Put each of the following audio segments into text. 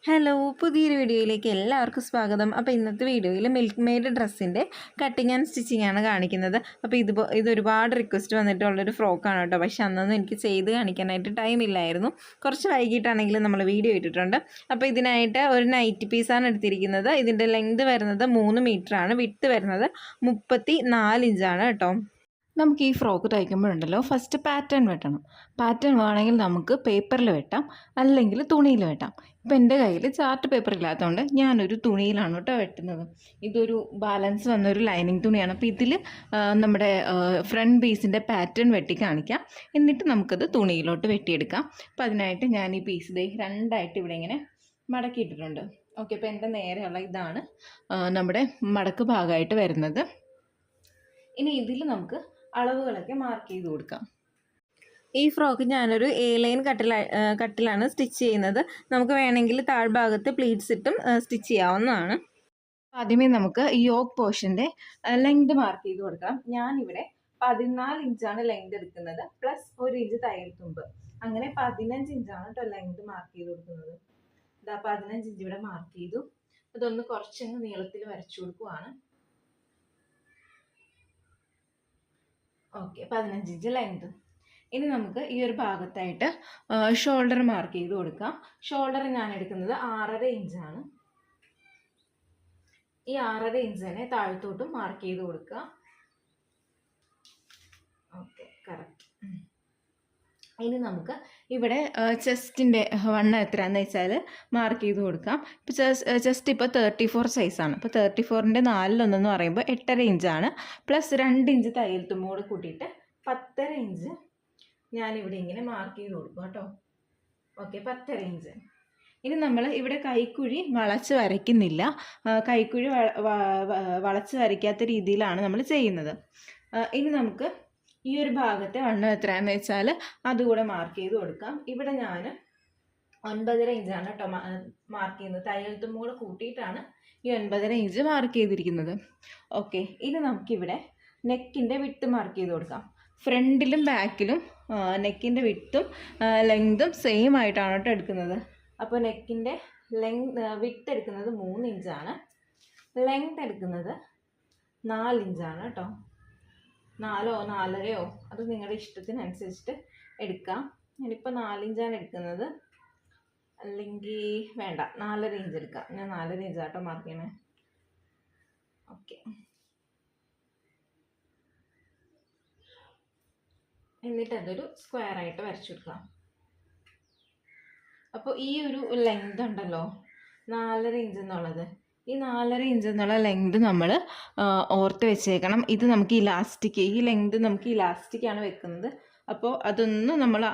Hello, പുതിയൊരു വീഡിയോയിലേക്ക് എല്ലാവർക്കും സ്വാഗതം. അപ്പോൾ ഇന്നത്തെ വീഡിയോയിൽ മിൽക്ക് മെയ്ഡ് ഡ്രസ്സിൻ്റെ കട്ടിങ് ആൻഡ് സ്റ്റിച്ചിങ് ആണ് കാണിക്കുന്നത്. അപ്പോൾ ഇതൊരുപാട് റിക്വസ്റ്റ് വന്നിട്ടുള്ളൊരു ഫ്രോക്കാണ് കേട്ടോ. പക്ഷെ അന്നൊന്നും എനിക്ക് ചെയ്ത് കാണിക്കാനായിട്ട് ടൈം ഇല്ലായിരുന്നു. കുറച്ച് വൈകിട്ടാണെങ്കിലും നമ്മൾ വീഡിയോ ഇട്ടിട്ടുണ്ട്. അപ്പോൾ ഇതിനായിട്ട് ഒരു നൈറ്റി പീസാണ് എടുത്തിരിക്കുന്നത്. ഇതിൻ്റെ ലെങ്ത് വരുന്നത് 3 മീറ്ററാണ്, വിഡ്ത്ത് വരുന്നത് 34 ഇഞ്ചാണ് കേട്ടോ. നമുക്ക് ഈ ഫ്രോക്ക് തയ്ക്കുമ്പോഴുണ്ടല്ലോ ഫസ്റ്റ് പാറ്റേൺ വെട്ടണം. പാറ്റേൺ വേണമെങ്കിൽ നമുക്ക് പേപ്പറിൽ വെട്ടാം, അല്ലെങ്കിൽ തുണിയിൽ വെട്ടാം. ഇപ്പം എൻ്റെ കയ്യിൽ ചാർട്ട് പേപ്പർ ഇല്ലാത്തതുകൊണ്ട് ഞാനൊരു തുണിയിലാണ് കേട്ടോ വെട്ടുന്നത്. ഇതൊരു ബാലൻസ് വന്നൊരു ലൈനിങ് തുണിയാണ്. അപ്പോൾ ഇതിൽ നമ്മുടെ ഫ്രണ്ട് പീസിൻ്റെ പാറ്റേൺ വെട്ടി കാണിക്കാം, എന്നിട്ട് നമുക്കത് തുണിയിലോട്ട് വെട്ടിയെടുക്കാം. അപ്പോൾ അതിനായിട്ട് ഞാൻ ഈ പീസ് രണ്ടായിട്ട് ഇവിടെ ഇങ്ങനെ മടക്കിയിട്ടിട്ടുണ്ട്. ഓക്കെ, അപ്പോൾ എൻ്റെ നേരെയുള്ള ഇതാണ് നമ്മുടെ മടക്ക് ഭാഗമായിട്ട് വരുന്നത്. ഇനി ഇതിൽ നമുക്ക് അളവുകളൊക്കെ മാർക്ക് ചെയ്ത് കൊടുക്കാം. ഈ ഫ്രോക്ക് ഞാനൊരു A-ലൈൻ കട്ടിലാണ് സ്റ്റിച്ച് ചെയ്യുന്നത്. നമുക്ക് വേണമെങ്കിൽ താഴ്ഭാഗത്ത് പ്ലീറ്റ്സ് ഇട്ടും സ്റ്റിച്ച് ചെയ്യാവുന്നതാണ്. ആദ്യമേ നമുക്ക് ഈ യോക്ക് പോർഷൻ്റെ ലെങ്ത് മാർക്ക് ചെയ്ത് കൊടുക്കാം. ഞാനിവിടെ 14 ഇഞ്ചാണ് ലെങ്ത് എടുക്കുന്നത്, പ്ലസ് 1 ഇഞ്ച് തയ്യൽ തുമ്പ്. അങ്ങനെ 15 ഇഞ്ചാണ് കേട്ടോ ലെങ്ത് മാർക്ക് ചെയ്ത് കൊടുക്കുന്നത്. ഇതാ 15 ഇഞ്ച് ഇവിടെ മാർക്ക് ചെയ്തു. അതൊന്ന് കുറച്ചങ്ങ് നീളത്തിൽ വരച്ചു കൊടുക്കുവാണ്. Okay, 15 inch length. ഇനി നമുക്ക് ഈ ഒരു ഭാഗത്തായിട്ട് ഷോൾഡർ മാർക്ക് ചെയ്ത് കൊടുക്കാം. ഷോൾഡർ ഞാൻ എടുക്കുന്നത് 6.5 ഇഞ്ചാണ്. ഈ 6.5 ഇഞ്ച് തന്നെ താഴത്തോട്ടും മാർക്ക് ചെയ്ത് കൊടുക്കുക. Okay, correct. ഇനി നമുക്ക് ഇവിടെ ചെസ്റ്റിൻ്റെ വണ്ണം എത്രയാണെന്ന് വെച്ചാൽ മാർക്ക് ചെയ്ത് കൊടുക്കാം. ഇപ്പോൾ ചെസ്റ്റ് ഇപ്പോൾ 34 സൈസാണ്. ഇപ്പോൾ 34ൻ്റെ 4/1 പറയുമ്പോൾ 8.5 ഇഞ്ചാണ്. പ്ലസ് 2 ഇഞ്ച് തയ്യൽ തുമ്പോട് കൂട്ടിയിട്ട് 10.5 ഇഞ്ച് ഞാനിവിടെ ഇങ്ങനെ മാർക്ക് ചെയ്ത് കൊടുക്കും കേട്ടോ. Okay, 10.5 inch. ഇനി നമ്മൾ ഇവിടെ കൈക്കുഴി വളച്ച് വരയ്ക്കുന്നില്ല. കൈക്കുഴി വളച്ച് വരയ്ക്കാത്ത രീതിയിലാണ് നമ്മൾ ചെയ്യുന്നത്. ഇനി നമുക്ക് ഈ ഒരു ഭാഗത്തെ വണ്ണം എത്രയാണെന്ന് വെച്ചാൽ അതുകൂടെ മാർക്ക് ചെയ്ത് കൊടുക്കാം. ഇവിടെ ഞാൻ 9.5 ഇഞ്ചാണ് കേട്ടോ മാർക്ക് ചെയ്യുന്നത്. തയ്യൽ തുമ്പോട് കൂട്ടിയിട്ടാണ് ഈ 9.5 ഇഞ്ച് മാർക്ക് ചെയ്തിരിക്കുന്നത്. ഓക്കെ, ഇനി നമുക്കിവിടെ നെക്കിൻ്റെ വിട്ട് മാർക്ക് ചെയ്ത് കൊടുക്കാം. ഫ്രണ്ടിലും ബാക്കിലും നെക്കിൻ്റെ വിട്ടും ലെങ്തും സെയിം ആയിട്ടാണ് കേട്ടോ എടുക്കുന്നത്. അപ്പോൾ നെക്കിൻ്റെ വിട്ട് എടുക്കുന്നത് 3 ഇഞ്ചാണ്, ലെങ്ത് എടുക്കുന്നത് 4 ഇഞ്ചാണ് കേട്ടോ. 4 4.5 അത് നിങ്ങളുടെ ഇഷ്ടത്തിനനുസരിച്ചിട്ട് എടുക്കാം. ഞാനിപ്പോൾ 4 ഇഞ്ചാണ് എടുക്കുന്നത്, അല്ലെങ്കിൽ വേണ്ട 4.5 ഇഞ്ച് എടുക്കാം. ഞാൻ 4.5 ഇഞ്ചാട്ടോ മാർക്ക് ചെയ്യണേ. ഓക്കെ, എന്നിട്ട് അതൊരു സ്ക്വയർ ആയിട്ട് വരച്ചു കൊടുക്കാം. അപ്പോൾ ഈ ഒരു ലെങ്ത് ഉണ്ടല്ലോ 4.5 ഇഞ്ച് എന്നുള്ളത്, ഈ 4.5 ഇഞ്ച് എന്നുള്ള ലെങ്ത് നമ്മൾ ഓർത്ത് വെച്ചേക്കണം. ഇത് നമുക്ക് ഇലാസ്റ്റിക്, ഈ ലെങ്ത് നമുക്ക് ഇലാസ്റ്റിക്കാണ് വെക്കുന്നത്. അപ്പോൾ അതൊന്ന് നമ്മൾ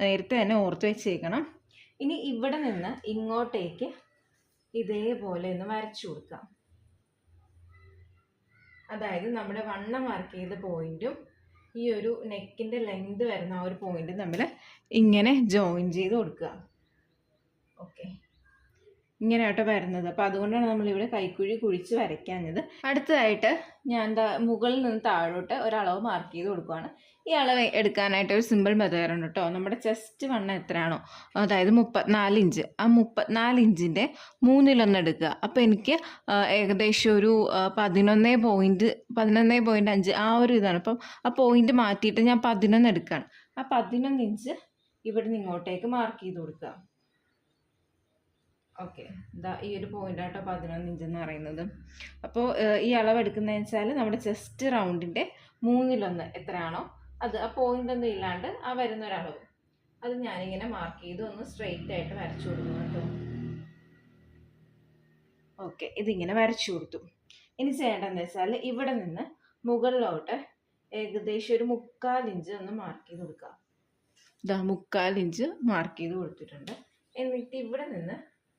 നേരത്തെ തന്നെ ഓർത്ത് വെച്ചേക്കണം. ഇനി ഇവിടെ നിന്ന് ഇങ്ങോട്ടേക്ക് ഇതേപോലെ ഒന്ന് വരച്ചു കൊടുക്കാം. അതായത് നമ്മുടെ വണ്ണം മാർക്ക് ചെയ്ത പോയിന്റും ഈ ഒരു നെക്കിൻ്റെ ലെങ്ത് വരുന്ന ആ ഒരു പോയിന്റും തമ്മിൽ ഇങ്ങനെ ജോയിൻ ചെയ്ത് കൊടുക്കുക. ഓക്കെ, ഇങ്ങനെ ആട്ടോ വരുന്നത്. അപ്പോൾ അതുകൊണ്ടാണ് നമ്മളിവിടെ കൈക്കുഴി കുഴിച്ച് വരയ്ക്കാഞ്ഞത്. അടുത്തതായിട്ട് ഞാൻ മുകളിൽ നിന്ന് താഴോട്ട് ഒരളവ് മാർക്ക് ചെയ്ത് കൊടുക്കുകയാണ്. ഈ അളവ് എടുക്കാനായിട്ട് ഒരു സിമ്പിൾ മെത്തേഡുണ്ട് കേട്ടോ. നമ്മുടെ ചെസ്റ്റ് വണ്ണം എത്രയാണോ, അതായത് 34 ഇഞ്ച്, ആ 34 ഇഞ്ചിൻ്റെ 1/3 എടുക്കുക. അപ്പോൾ എനിക്ക് ഏകദേശം ഒരു 11.5 ആ ഒരു ഇതാണ്. അപ്പം ആ പോയിന്റ് മാറ്റിയിട്ട് ഞാൻ 11 എടുക്കുകയാണ്. ആ 11 ഇഞ്ച് ഇവിടെ നിന്ന് ഇങ്ങോട്ടേക്ക് മാർക്ക് ചെയ്ത് കൊടുക്കുക. ഓക്കെ, ഇതാ ഈ ഒരു പോയിൻ്റാട്ടോ 11 ഇഞ്ച് എന്ന് പറയുന്നത്. അപ്പോൾ ഈ അളവ് എടുക്കുന്നതെന്ന് വെച്ചാൽ നമ്മുടെ ചെസ്റ്റ് റൗണ്ടിൻ്റെ 1/3 എത്രയാണോ അത്, ആ പോയിൻ്റ് ഒന്നും ഇല്ലാണ്ട് ആ വരുന്നൊരളവ്, അത് ഞാനിങ്ങനെ മാർക്ക് ചെയ്ത് ഒന്ന് സ്ട്രെയിറ്റ് ആയിട്ട് വരച്ചു കൊടുക്കുന്നു കേട്ടോ. ഓക്കെ, ഇതിങ്ങനെ വരച്ചു കൊടുത്തു. ഇനി ചെയ്യേണ്ടതെന്ന് വെച്ചാൽ ഇവിടെ നിന്ന് മുകളിലോട്ട് ഏകദേശം ഒരു 3/4 ഇഞ്ച് ഒന്ന് മാർക്ക് ചെയ്ത് കൊടുക്കുക. ഇതാ 3/4 ഇഞ്ച് മാർക്ക് ചെയ്ത് കൊടുത്തിട്ടുണ്ട്. എന്നിട്ട് ഇവിടെ നിന്ന്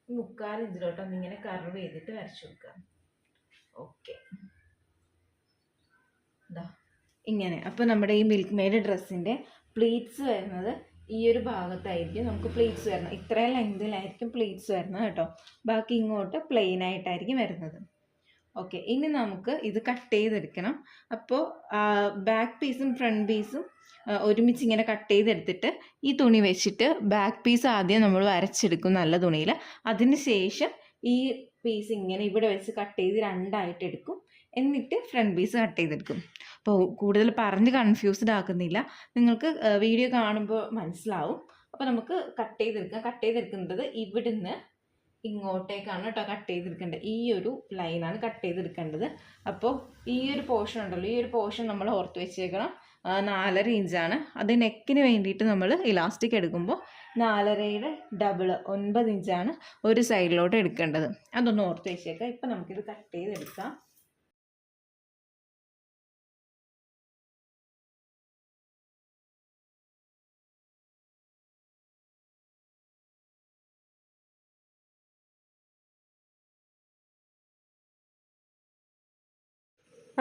3/4 ഇഞ്ചിലോട്ട് ഒന്നിങ്ങനെ കർവ് ചെയ്തിട്ട് വരച്ചു കൊടുക്കുക. ഓക്കെ, ഇതാ ഇങ്ങനെ. അപ്പോൾ നമ്മുടെ ഈ മിൽക്ക് മെയ്ഡ് ഡ്രസ്സിൻ്റെ പ്ലീറ്റ്സ് വരുന്നത് ഈ ഒരു ഭാഗത്തായിരിക്കും നമുക്ക് പ്ലീറ്റ്സ് വരുന്നത്. ഇത്രയും ലെങ്തിലായിരിക്കും പ്ലീറ്റ്സ് വരുന്നത് കേട്ടോ. ബാക്കി ഇങ്ങോട്ട് പ്ലെയിൻ ആയിട്ടായിരിക്കും വരുന്നത്. ഓക്കെ, ഇനി നമുക്ക് ഇത് കട്ട് ചെയ്തെടുക്കണം. അപ്പോൾ ബാക്ക് പീസും ഫ്രണ്ട് പീസും ഒരുമിച്ച് ഇങ്ങനെ കട്ട് ചെയ്തെടുത്തിട്ട് ഈ തുണി വെച്ചിട്ട് ബാക്ക് പീസ് ആദ്യം നമ്മൾ വരച്ചെടുക്കും നല്ല തുണിയിൽ. അതിന് ശേഷം ഈ പീസ് ഇങ്ങനെ ഇവിടെ വെച്ച് കട്ട് ചെയ്ത് രണ്ടായിട്ട് എടുക്കും. എന്നിട്ട് ഫ്രണ്ട് പീസ് കട്ട് ചെയ്തെടുക്കും. അപ്പോൾ കൂടുതൽ പറഞ്ഞ് കൺഫ്യൂസ്ഡ് ആക്കുന്നില്ല, നിങ്ങൾക്ക് വീഡിയോ കാണുമ്പോൾ മനസ്സിലാവും. അപ്പോൾ നമുക്ക് കട്ട് ചെയ്തെടുക്കാം. കട്ട് ചെയ്തെടുക്കുന്നത് ഇവിടുന്ന് ഇങ്ങോട്ടേക്കാണ് കേട്ടോ കട്ട് ചെയ്തെടുക്കേണ്ടത്. ഈ ഒരു ലൈനാണ് കട്ട് ചെയ്തെടുക്കേണ്ടത്. അപ്പോൾ ഈ ഒരു പോർഷൻ ഉണ്ടല്ലോ, ഈ ഒരു പോർഷൻ നമ്മൾ ഓർത്ത് വെച്ചേക്കണം 4.5 ഇഞ്ചാണ്. അത് നെക്കിന് വേണ്ടിയിട്ട് നമ്മൾ ഇലാസ്റ്റിക് എടുക്കുമ്പോൾ 4.5യുടെ ഡബിൾ 9 ഇഞ്ചാണ് ഒരു സൈഡിലോട്ട് എടുക്കേണ്ടത്. അതൊന്ന് ഓർത്ത് വെച്ചേക്കാം. ഇപ്പം നമുക്കിത് കട്ട് ചെയ്തെടുക്കാം.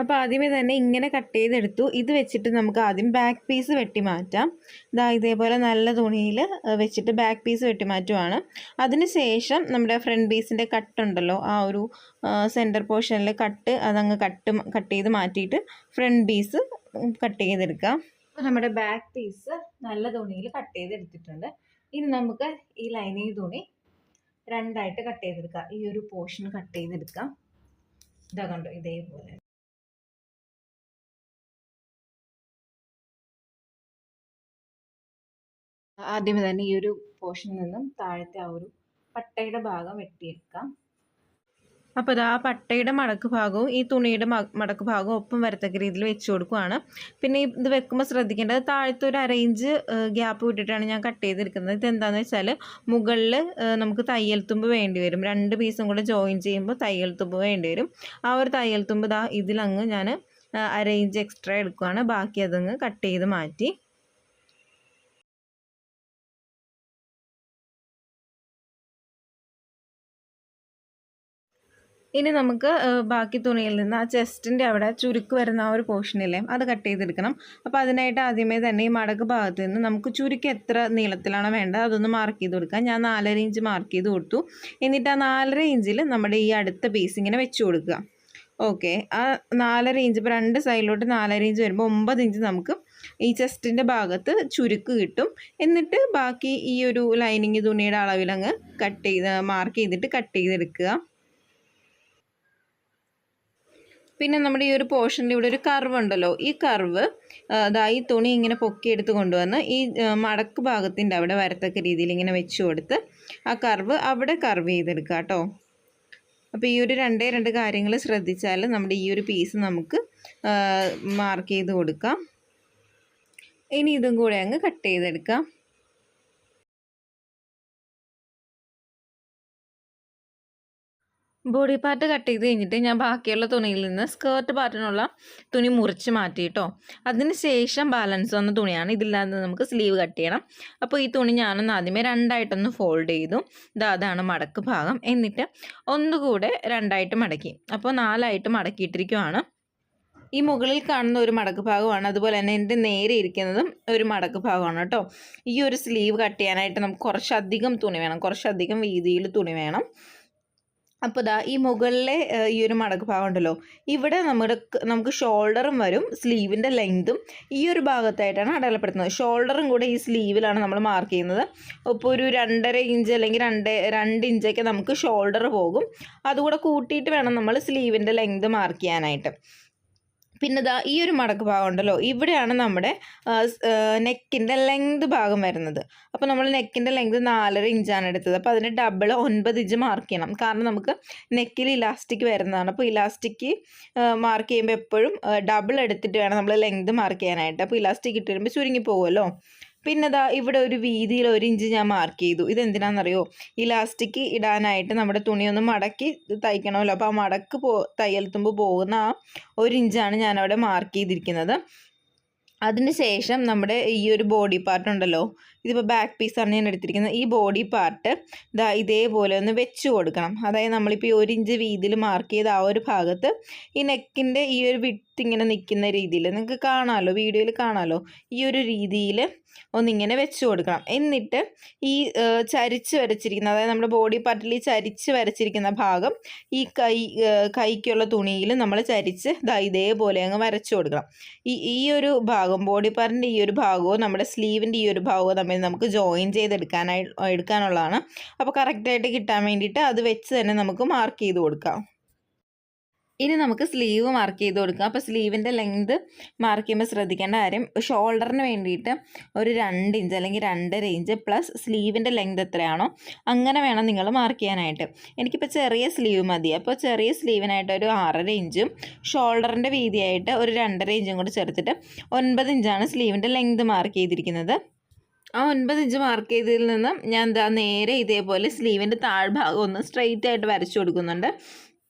അപ്പോൾ ആദ്യമേ തന്നെ ഇങ്ങനെ കട്ട് ചെയ്തെടുത്തു. ഇത് വെച്ചിട്ട് നമുക്ക് ആദ്യം ബാക്ക് പീസ് വെട്ടി മാറ്റാം. ഇതേപോലെ നല്ല തുണിയിൽ വെച്ചിട്ട് ബാക്ക് പീസ് വെട്ടി മാറ്റുവാണ്. അതിന് ശേഷം നമ്മുടെ ഫ്രണ്ട് പീസിൻ്റെ കട്ടുണ്ടല്ലോ, ആ ഒരു സെൻറ്റർ പോർഷനിൽ അതങ്ങ് കട്ട് ചെയ്ത് മാറ്റിയിട്ട് ഫ്രണ്ട് പീസ് കട്ട് ചെയ്തെടുക്കാം. അപ്പോൾ നമ്മുടെ ബാക്ക് പീസ് നല്ല തുണിയിൽ കട്ട് ചെയ്തെടുത്തിട്ടുണ്ട്. ഇനി നമുക്ക് ഈ ലൈനിങ് തുണി രണ്ടായിട്ട് കട്ട് ചെയ്തെടുക്കാം. ഈ ഒരു പോർഷൻ കട്ട് ചെയ്തെടുക്കാം. ഇതാ കണ്ടോ, ഇതേപോലെ. ആദ്യമേ തന്നെ ഈ ഒരു പോർഷനിൽ നിന്നും താഴത്തെ ആ ഒരു പട്ടയുടെ ഭാഗം വെട്ടിയെടുക്കാം. അപ്പോൾ ആ പട്ടയുടെ മടക്ക് ഭാഗവും ഈ തുണിയുടെ മടക്ക് ഭാഗവും ഒപ്പം വരത്തക്ക രീതിയിൽ വെച്ച് കൊടുക്കുകയാണ്. പിന്നെ ഇത് വെക്കുമ്പോൾ ശ്രദ്ധിക്കേണ്ടത് താഴത്തെ ഒരു 1/2 ഇഞ്ച് ഗ്യാപ്പ് വിട്ടിട്ടാണ് ഞാൻ കട്ട് ചെയ്തെടുക്കുന്നത്. ഇതെന്താണെന്ന് വെച്ചാൽ മുകളിൽ നമുക്ക് തയ്യൽ തുമ്പ് വേണ്ടി വരും. 2 പീസും കൂടെ ജോയിൻ ചെയ്യുമ്പോൾ തയ്യൽ തുമ്പ് വേണ്ടി വരും. ആ ഒരു തയ്യൽ തുമ്പ് ഇതിലങ്ങ് ഞാൻ 1/2 ഇഞ്ച് എക്സ്ട്രാ എടുക്കുകയാണ്. ബാക്കി അതങ്ങ് കട്ട് ചെയ്ത് മാറ്റി. ഇനി നമുക്ക് ബാക്കി തുണിയിൽ നിന്ന് ആ ചെസ്റ്റിൻ്റെ അവിടെ ചുരുക്ക് വരുന്ന ആ ഒരു പോർഷനില്ലേ, അത് കട്ട് ചെയ്തെടുക്കണം. അപ്പോൾ അതിനായിട്ട് ആദ്യമേ തന്നെ ഈ മടക്ക് ഭാഗത്ത് നിന്ന് നമുക്ക് ചുരുക്ക് എത്ര നീളത്തിലാണോ വേണ്ടത് അതൊന്ന് മാർക്ക് ചെയ്ത് കൊടുക്കാം. ഞാൻ 4.5 ഇഞ്ച് മാർക്ക് ചെയ്ത് കൊടുത്തു. എന്നിട്ട് ആ 4.5 ഇഞ്ചിൽ നമ്മുടെ ഈ അടുത്ത പീസ് ഇങ്ങനെ വെച്ച് കൊടുക്കുക. ഓക്കെ, ആ 4.5 ഇഞ്ച് ഇപ്പോൾ 2 സൈഡിലോട്ട് 4.5 ഇഞ്ച് വരുമ്പോൾ 9 ഇഞ്ച് നമുക്ക് ഈ ചെസ്റ്റിൻ്റെ ഭാഗത്ത് ചുരുക്ക് കിട്ടും. എന്നിട്ട് ബാക്കി ഈ ഒരു ലൈനിങ് തുണിയുടെ അളവിലങ്ങ് മാർക്ക് ചെയ്തിട്ട് കട്ട് ചെയ്തെടുക്കുക. പിന്നെ നമ്മുടെ ഈ ഒരു പോർഷനിൽ ഇവിടെ ഒരു കർവ് ഉണ്ടല്ലോ, ഈ കർവ് ഈ തുണി ഇങ്ങനെ പൊക്കിയെടുത്ത് കൊണ്ടുവന്ന് ഈ മടക്ക് ഭാഗത്തിൻ്റെ അവിടെ വരത്തക്ക രീതിയിൽ ഇങ്ങനെ വെച്ച് കൊടുത്ത് ആ കർവ് അവിടെ കർവ് ചെയ്തെടുക്കുക കേട്ടോ. അപ്പോൾ ഈ ഒരു 2 കാര്യങ്ങൾ ശ്രദ്ധിച്ചാൽ നമ്മുടെ ഈ ഒരു പീസ് നമുക്ക് മാർക്ക് ചെയ്ത് കൊടുക്കാം. ഇനി ഇതും കൂടെ അങ്ങ് കട്ട് ചെയ്തെടുക്കാം. ബോഡി പാർട്ട് കട്ട് ചെയ്ത് കഴിഞ്ഞിട്ട് ഞാൻ ബാക്കിയുള്ള തുണിയിൽ നിന്ന് സ്കേർട്ട് പാർട്ടിനുള്ള തുണി മുറിച്ച് മാറ്റി കേട്ടോ. അതിന് ശേഷം ബാലൻസ് വന്ന തുണിയാണ്. ഇതില്ലാതെ നമുക്ക് സ്ലീവ് കട്ട് ചെയ്യണം. അപ്പോൾ ഈ തുണി ഞാനൊന്ന് ആദ്യമേ 2ആയിട്ടൊന്ന് ഫോൾഡ് ചെയ്തു. അതാണ് മടക്ക് ഭാഗം. എന്നിട്ട് ഒന്നുകൂടെ 2ആയിട്ട് മടക്കി. അപ്പോൾ 4ആയിട്ട് മടക്കിയിട്ടിരിക്കുവാണ്. ഈ മുകളിൽ കാണുന്ന ഒരു മടക്ക് ഭാഗമാണ്, അതുപോലെ തന്നെ എൻ്റെ നേരെ ഇരിക്കുന്നതും ഒരു മടക്ക് ഭാഗമാണ് കേട്ടോ. ഈ ഒരു സ്ലീവ് കട്ട് ചെയ്യാനായിട്ട് നമുക്ക് കുറച്ചധികം തുണി വേണം, കുറച്ചധികം വീതിയിൽ തുണി വേണം. അപ്പോൾ ഈ മുകളിലെ ഈ ഒരു മടക്ക് ഭാഗം ഉണ്ടല്ലോ, ഇവിടെ നമുക്ക് ഷോൾഡറും വരും, സ്ലീവിൻ്റെ ലെങ്തും ഈ ഒരു ഭാഗത്തായിട്ടാണ് അടയാളപ്പെടുത്തുന്നത്. ഷോൾഡറും കൂടെ ഈ സ്ലീവിലാണ് നമ്മൾ മാർക്ക് ചെയ്യുന്നത്. ഇപ്പോൾ ഒരു 2.5 ഇഞ്ച് അല്ലെങ്കിൽ 2 ഇഞ്ചൊക്കെ നമുക്ക് ഷോൾഡർ പോകും. അതുകൂടെ കൂട്ടിയിട്ട് വേണം നമ്മൾ സ്ലീവിൻ്റെ ലെങ്ത് മാർക്ക് ചെയ്യാനായിട്ട്. പിന്നെ ഈ ഒരു മടക്ക് ഭാഗം ഉണ്ടല്ലോ, ഇവിടെയാണ് നമ്മുടെ നെക്കിൻ്റെ ലെങ്ത് ഭാഗം വരുന്നത്. അപ്പോൾ നമ്മൾ നെക്കിൻ്റെ ലെങ്ത് 4.5 ഇഞ്ചാണ് എടുത്തത്. അപ്പോൾ അതിന് ഡബിൾ 9 ഇഞ്ച് മാർക്ക് ചെയ്യണം. കാരണം നമുക്ക് നെക്കിൽ ഇലാസ്റ്റിക് വരുന്നതാണ്. അപ്പോൾ ഇലാസ്റ്റിക് മാർക്ക് ചെയ്യുമ്പോൾ എപ്പോഴും ഡബിൾ എടുത്തിട്ട് വേണം നമ്മൾ ലെങ്ത് മാർക്ക് ചെയ്യാനായിട്ട്. അപ്പോൾ ഇലാസ്റ്റിക് ഇട്ട് വരുമ്പോൾ ചുരുങ്ങി പോകുമല്ലോ. പിന്നെ ഇവിടെ ഒരു വീതിയിൽ 1 ഇഞ്ച് ഞാൻ മാർക്ക് ചെയ്തു. ഇതെന്തിനാണെന്നറിയോ, ഇലാസ്റ്റിക് ഇടാനായിട്ട് നമ്മുടെ തുണിയൊന്ന് മടക്കി തയ്ക്കണമല്ലോ. അപ്പോൾ ആ മടക്ക് തയ്യൽ തുമ്പ് പോകുന്ന ആ 1 ഇഞ്ചാണ് ഞാനവിടെ മാർക്ക് ചെയ്തിരിക്കുന്നത്. അതിന് ശേഷം നമ്മുടെ ഈ ഒരു ബോഡി പാർട്ട് ഉണ്ടല്ലോ, ഇതിപ്പോൾ ബാക്ക് പീസാണ് ഞാൻ എടുത്തിരിക്കുന്നത്. ഈ ബോഡി പാർട്ട് ഇതാ ഇതേപോലെ ഒന്ന് വെച്ച് കൊടുക്കണം. അതായത് നമ്മളിപ്പോൾ ഈ 1 ഇഞ്ച് വീതിയിൽ മാർക്ക് ചെയ്ത ആ ഒരു ഭാഗത്ത് ഈ നെക്കിൻ്റെ ഈ ഒരു വിട്ട് ഇങ്ങനെ നിൽക്കുന്ന രീതിയിൽ നിങ്ങൾക്ക് കാണാമല്ലോ, വീഡിയോയിൽ കാണാമല്ലോ, ഈ ഒരു രീതിയിൽ ഒന്നിങ്ങനെ വെച്ച് കൊടുക്കണം. എന്നിട്ട് ഈ ചരിച്ച് വരച്ചിരിക്കുന്ന, അതായത് നമ്മുടെ ബോഡി പാർട്ടിൽ ഈ ചരിച്ച് വരച്ചിരിക്കുന്ന ഭാഗം ഈ കൈക്കുള്ള തുണിയിൽ നമ്മൾ ചരിച്ച് ഇതേപോലെ അങ്ങ് വരച്ചു കൊടുക്കണം. ഈ ഒരു ഭാഗം, ബോഡി പാർട്ടിൻ്റെ ഈ ഒരു ഭാഗവും നമ്മുടെ സ്ലീവിൻ്റെ ഈ ഒരു ഭാഗവും തമ്മിൽ നമുക്ക് ജോയിൻ എടുക്കാനുള്ളതാണ്. അപ്പോൾ കറക്റ്റായിട്ട് കിട്ടാൻ വേണ്ടിയിട്ട് അത് വെച്ച് തന്നെ നമുക്ക് മാർക്ക് ചെയ്ത് കൊടുക്കാം. ഇനി നമുക്ക് സ്ലീവ് മാർക്ക് ചെയ്ത് കൊടുക്കാം. അപ്പോൾ സ്ലീവിൻ്റെ ലെങ്ത് മാർക്ക് ചെയ്യുമ്പോൾ ശ്രദ്ധിക്കേണ്ട കാര്യം, ഷോൾഡറിന് വേണ്ടിയിട്ട് ഒരു 2 ഇഞ്ച് അല്ലെങ്കിൽ 2.5 ഇഞ്ച് പ്ലസ് സ്ലീവിൻ്റെ ലെങ്ത് എത്രയാണോ അങ്ങനെ വേണം നിങ്ങൾ മാർക്ക് ചെയ്യാനായിട്ട്. എനിക്കിപ്പോൾ ചെറിയ സ്ലീവ് മതി. അപ്പോൾ ചെറിയ സ്ലീവിനായിട്ട് ഒരു 6.5 ഇഞ്ചും ഷോൾഡറിൻ്റെ വീതിയായിട്ട് ഒരു 2.5 ഇഞ്ചും കൂടി ചേർത്തിട്ട് 9 ഇഞ്ചാണ് സ്ലീവിൻ്റെ ലെങ്ത് മാർക്ക് ചെയ്തിരിക്കുന്നത്. ആ 9 ഇഞ്ച് മാർക്ക് ചെയ്തതിൽ നിന്ന് ഞാൻ നേരെ ഇതേപോലെ സ്ലീവിൻ്റെ താഴ്ഭാഗം ഒന്ന് സ്ട്രെയിറ്റ് ആയിട്ട് വരച്ചു കൊടുക്കുന്നുണ്ട്.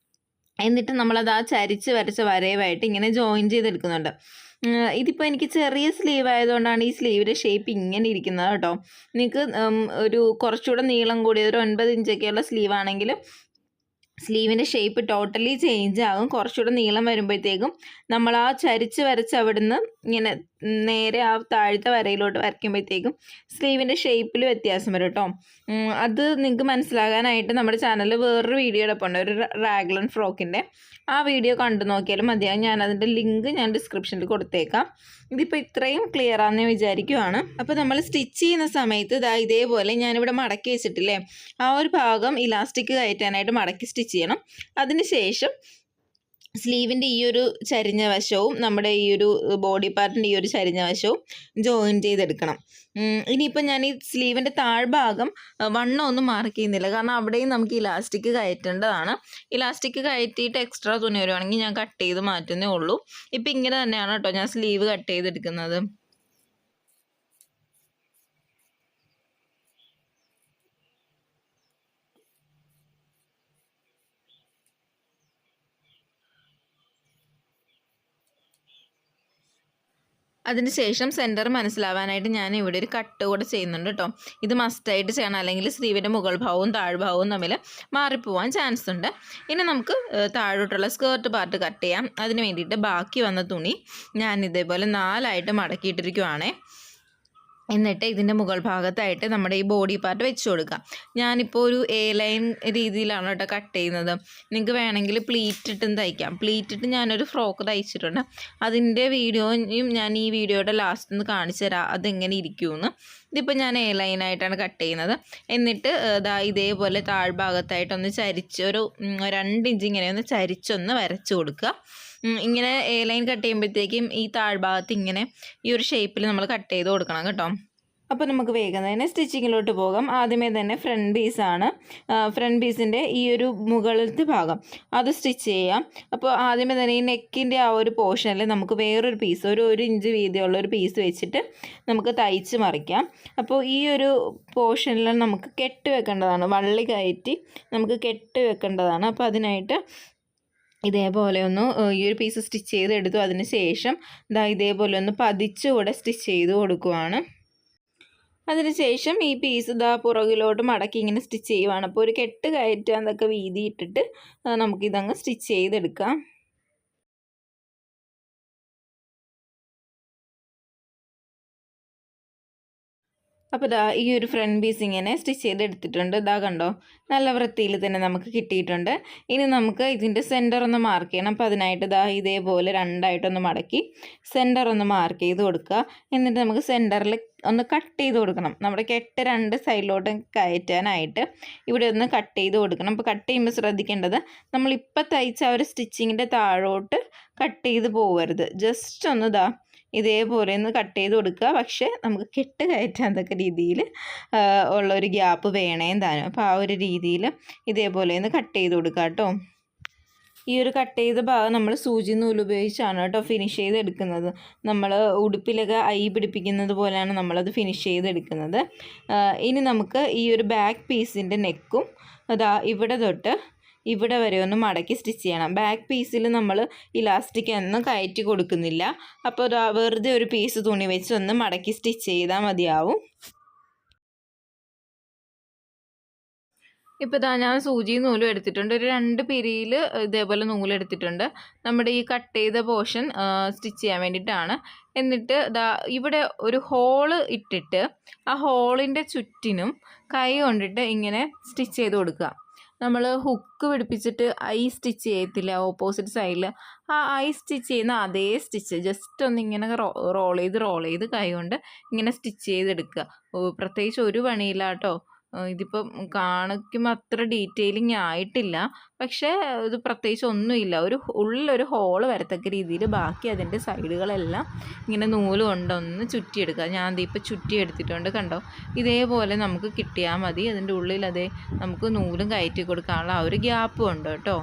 എന്നിട്ട് നമ്മളത് ആ ചരിച്ച് വരച്ച വരയുമായിട്ട് ഇങ്ങനെ ജോയിൻ ചെയ്തെടുക്കുന്നുണ്ട്. ഇതിപ്പോൾ എനിക്ക് ചെറിയ സ്ലീവ് ആയതുകൊണ്ടാണ് ഈ സ്ലീവിൻ്റെ ഷേപ്പ് ഇങ്ങനെ ഇരിക്കുന്നത് കേട്ടോ. നിങ്ങൾക്ക് ഒരു കുറച്ചുകൂടെ നീളം കൂടിയ ഒരു 9 ഇഞ്ചൊക്കെയുള്ള സ്ലീവ് ആണെങ്കിൽ സ്ലീവിൻ്റെ ഷേപ്പ് ടോട്ടലി ചേഞ്ച് ആകും. കുറച്ചുകൂടെ നീളം വരുമ്പോഴത്തേക്കും നമ്മൾ ആ ചരിച്ച് വരച്ച് അവിടുന്ന് ഇങ്ങനെ നേരെ ആ താഴത്തെ വരയിലോട്ട് വരയ്ക്കുമ്പോഴത്തേക്കും സ്ലീവിൻ്റെ ഷേപ്പിൽ വ്യത്യാസം വരും കേട്ടോ. അത് നിങ്ങൾക്ക് മനസ്സിലാകാനായിട്ട് നമ്മുടെ ചാനലിൽ വേറൊരു വീഡിയോ എടുപ്പുണ്ട്, ഒരു റാഗ്ലൺ ഫ്രോക്കിൻ്റെ. ആ വീഡിയോ കണ്ടു നോക്കിയാലും മതിയാകും. ഞാൻ അതിൻ്റെ ലിങ്ക് ഞാൻ ഡിസ്ക്രിപ്ഷനിൽ കൊടുത്തേക്കാം. ഇതിപ്പോൾ ഇത്രയും ക്ലിയർ ആണെന്ന് വിചാരിക്കുവാണ്. അപ്പോൾ നമ്മൾ സ്റ്റിച്ച് ചെയ്യുന്ന സമയത്ത് ഇതേപോലെ ഞാനിവിടെ മടക്കി വെച്ചിട്ടില്ലേ, ആ ഒരു ഭാഗം ഇലാസ്റ്റിക് കയറ്റാനായിട്ട് മടക്കി സ്റ്റിച്ച് ചെയ്യണം. അതിനുശേഷം സ്ലീവിൻ്റെ ഈ ഒരു ചരിഞ്ഞ വശവും നമ്മുടെ ഈ ഒരു ബോഡി പാർട്ടിൻ്റെ ഈ ഒരു ചരിഞ്ഞ വശവും ജോയിൻ ചെയ്തെടുക്കണം. ഇനിയിപ്പോൾ ഞാൻ ഈ സ്ലീവിൻ്റെ താഴ്ഭാഗം വണ്ണം ഒന്നും മാർക്ക് ചെയ്യുന്നില്ല, കാരണം അവിടെയും നമുക്ക് ഇലാസ്റ്റിക് കയറ്റേണ്ടതാണ്. ഇലാസ്റ്റിക് കയറ്റിയിട്ട് എക്സ്ട്രാ തുണി വരുവാണെങ്കിൽ ഞാൻ കട്ട് ചെയ്ത് മാറ്റുന്നേ ഉള്ളൂ. ഇപ്പം ഇങ്ങനെ തന്നെയാണ് കേട്ടോ ഞാൻ സ്ലീവ് കട്ട് ചെയ്തെടുക്കുന്നത്. അതിനുശേഷം സെൻറ്റർ മനസ്സിലാവാനായിട്ട് ഞാൻ ഇവിടെ ഒരു കട്ട് കൂടെ ചെയ്യുന്നുണ്ട് കേട്ടോ. ഇത് മസ്റ്റായിട്ട് ചെയ്യണം, അല്ലെങ്കിൽ സ്ലീവിൻ്റെ മുകൾ ഭാഗവും താഴ്ഭാഗവും തമ്മിൽ മാറിപ്പോവാൻ ചാൻസ് ഉണ്ട്. ഇനി നമുക്ക് താഴോട്ടുള്ള സ്കേർട്ട് പാർട്ട് കട്ട് ചെയ്യാം. അതിന് വേണ്ടിയിട്ട് ബാക്കി വന്ന തുണി ഞാൻ ഇതേപോലെ 4ആയിട്ട് മടക്കിയിട്ടിരിക്കുവാണേ. എന്നിട്ട് ഇതിൻ്റെ മുകൾ ഭാഗത്തായിട്ട് നമ്മുടെ ഈ ബോഡി പാർട്ട് വെച്ച് കൊടുക്കാം. ഞാനിപ്പോൾ ഒരു A ലൈൻ രീതിയിലാണ് കേട്ടോ കട്ട് ചെയ്യുന്നത്. നിങ്ങൾക്ക് വേണമെങ്കിൽ പ്ലീറ്റ് ഇട്ടും തയ്ക്കാം. പ്ലീറ്റ് ഇട്ട് ഞാനൊരു ഫ്രോക്ക് തയ്ച്ചിട്ടുണ്ട്. അതിൻ്റെ വീഡിയോയും ഞാൻ ഈ വീഡിയോയുടെ ലാസ്റ്റ് ഒന്ന് കാണിച്ചു തരാം അതെങ്ങനെ ഇരിക്കുമെന്ന്. ഇതിപ്പോൾ ഞാൻ A ലൈനായിട്ടാണ് കട്ട് ചെയ്യുന്നത്. എന്നിട്ട് ഇതേപോലെ താഴ്ഭാഗത്തായിട്ടൊന്ന് ചരിച്ച് ഒരു 2 ഇഞ്ച് ഇങ്ങനെ ഒന്ന് ചരിച്ചൊന്ന് വരച്ച് കൊടുക്കുക. ഇങ്ങനെ A ലൈൻ കട്ട് ചെയ്യുമ്പോഴത്തേക്കും ഈ താഴ്ഭാഗത്ത് ഇങ്ങനെ ഈ ഒരു ഷേപ്പിൽ നമ്മൾ കട്ട് ചെയ്ത് കൊടുക്കണം കേട്ടോ. അപ്പോൾ നമുക്ക് വേഗം തന്നെ സ്റ്റിച്ചിങ്ങിലോട്ട് പോകാം. ആദ്യമേ തന്നെ ഫ്രണ്ട് പീസാണ്. ഫ്രണ്ട് പീസിൻ്റെ ഈ ഒരു മുകളിലത്തെ ഭാഗം അത് സ്റ്റിച്ച് ചെയ്യാം. അപ്പോൾ ആദ്യമേ തന്നെ ഈ നെക്കിൻ്റെ ആ ഒരു പോർഷനിൽ നമുക്ക് വേറൊരു പീസ്, ഒരു 1 ഇഞ്ച് വീതിയുള്ള ഒരു പീസ് വെച്ചിട്ട് നമുക്ക് തയ്ച്ച് മറിക്കാം. അപ്പോൾ ഈ ഒരു പോർഷനിൽ നമുക്ക് കെട്ട് വെക്കേണ്ടതാണ്, വള്ളി കയറ്റി നമുക്ക് കെട്ട് വെക്കേണ്ടതാണ്. അപ്പോൾ അതിനായിട്ട് ഇതേപോലെ ഒന്ന് ഈ ഒരു പീസ് സ്റ്റിച്ച് ചെയ്തെടുത്തു. അതിന് ശേഷം ഇതേപോലെ ഒന്ന് പതിച്ചുകൂടെ സ്റ്റിച്ച് ചെയ്ത് കൊടുക്കുവാണ്. അതിനുശേഷം ഈ പീസ് പുറകിലോട്ട് മടക്കി ഇങ്ങനെ സ്റ്റിച്ച് ചെയ്യുവാണ്. അപ്പോൾ ഒരു കെട്ട് കയറ്റാന്നൊക്കെ വീതി ഇട്ടിട്ട് നമുക്കിതങ്ങ് സ്റ്റിച്ച് ചെയ്തെടുക്കാം. അപ്പോൾ ഈ ഒരു ഫ്രണ്ട് പീസ് ഇങ്ങനെ സ്റ്റിച്ച് ചെയ്തെടുത്തിട്ടുണ്ട്. കണ്ടോ, നല്ല വൃത്തിയിൽ തന്നെ നമുക്ക് കിട്ടിയിട്ടുണ്ട്. ഇനി നമുക്ക് ഇതിൻ്റെ സെൻറ്റർ ഒന്ന് മാർക്ക് ചെയ്യണം. അപ്പോൾ അതിനായിട്ട് ഇതേപോലെ 2ആയിട്ടൊന്ന് മടക്കി സെൻറ്റർ ഒന്ന് മാർക്ക് ചെയ്ത് കൊടുക്കുക. എന്നിട്ട് നമുക്ക് സെൻറ്ററിൽ ഒന്ന് കട്ട് ചെയ്ത് കൊടുക്കണം. നമ്മുടെ കെട്ട് 2 സൈഡിലോട്ട് കയറ്റാനായിട്ട് ഇവിടെ ഒന്ന് കട്ട് ചെയ്ത് കൊടുക്കണം. അപ്പോൾ കട്ട് ചെയ്യുമ്പോൾ ശ്രദ്ധിക്കേണ്ടത് നമ്മളിപ്പോൾ തയ്ച്ച ആ ഒരു സ്റ്റിച്ചിങ്ങിൻ്റെ താഴോട്ട് കട്ട് ചെയ്ത് പോകരുത്. ജസ്റ്റ് ഒന്ന് ഇതേപോലെ ഒന്ന് കട്ട് ചെയ്ത് കൊടുക്കുക. പക്ഷേ നമുക്ക് കെട്ട് കയറ്റാത്തക്ക രീതിയിൽ ഉള്ളൊരു ഗ്യാപ്പ് വേണേ താനും. അപ്പോൾ ആ ഒരു രീതിയിൽ ഇതേപോലെ ഒന്ന് കട്ട് ചെയ്ത് കൊടുക്കുക കേട്ടോ. ഈ ഒരു കട്ട് ചെയ്ത ഭാഗം നമ്മൾ സൂചി നൂലുപയോഗിച്ചാണ് കേട്ടോ ഫിനിഷ് ചെയ്തെടുക്കുന്നത്. നമ്മൾ ഉടുപ്പിലൊക്കെ പിടിപ്പിക്കുന്നത് പോലെയാണ് നമ്മളത് ഫിനിഷ് ചെയ്തെടുക്കുന്നത്. ഇനി നമുക്ക് ഈ ഒരു ബാക്ക് പീസിൻ്റെ നെക്കും ഇവിടെ തൊട്ട് ഇവിടെ വരെ ഒന്ന് മടക്കി സ്റ്റിച്ച് ചെയ്യണം. ബാക്ക് പീസിൽ നമ്മൾ ഇലാസ്റ്റിക് ഒന്നും കയറ്റി കൊടുക്കുന്നില്ല. അപ്പോൾ വെറുതെ ഒരു പീസ് തുണി വെച്ച് ഒന്ന് മടക്കി സ്റ്റിച്ച് ചെയ്താൽ മതിയാവും. ഇപ്പോൾ ഇതാ ഞാൻ സൂചിയും നൂലും എടുത്തിട്ടുണ്ട്. ഒരു 2 പിരിയിൽ ഇതേപോലെ നൂലെടുത്തിട്ടുണ്ട്. നമ്മുടെ ഈ കട്ട് ചെയ്ത പോർഷൻ സ്റ്റിച്ച് ചെയ്യാൻ വേണ്ടിയിട്ടാണ്. എന്നിട്ട് ദാ ഇവിടെ ഒരു ഹോള് ഇട്ടിട്ട് ആ ഹോളിൻ്റെ ചുറ്റിനും കൈ കൊണ്ടിട്ട് ഇങ്ങനെ സ്റ്റിച്ച് ചെയ്ത് കൊടുക്കുക. നമ്മൾ ഹുക്ക് പിടിപ്പിച്ചിട്ട് ഐ സ്റ്റിച്ച് ചെയ്യത്തില്ല ഓപ്പോസിറ്റ് സൈഡിൽ, ആ ഐ സ്റ്റിച്ച് ചെയ്യുന്ന അതേ സ്റ്റിച്ച് ജസ്റ്റ് ഒന്ന് ഇങ്ങനെ റോൾ ചെയ്ത് കൈ കൊണ്ട് ഇങ്ങനെ സ്റ്റിച്ച് ചെയ്തെടുക്കുക. പ്രത്യേകിച്ച് ഒരു പണിയില്ല കേട്ടോ. ഇതിപ്പം കാണിക്കുമ്പോൾ അത്ര ഡീറ്റെയിലിംഗ് ആയിട്ടില്ല, പക്ഷേ ഇത് പ്രത്യേകിച്ച് ഒന്നുമില്ല. ഉള്ളിലൊരു ഹോള് വരത്തക്ക രീതിയിൽ ബാക്കി അതിൻ്റെ സൈഡുകളെല്ലാം ഇങ്ങനെ നൂല് കൊണ്ടൊന്ന് ചുറ്റിയെടുക്കുക. ഞാൻ ഇപ്പോൾ ചുറ്റിയെടുത്തിട്ടുണ്ട്, കണ്ടോ? ഇതേപോലെ നമുക്ക് കിട്ടിയാൽ മതി. അതിൻ്റെ ഉള്ളിൽ നമുക്ക് നൂലും കയറ്റി കൊടുക്കാനുള്ള ആ ഒരു ഗ്യാപ്പും ഉണ്ട് കേട്ടോ.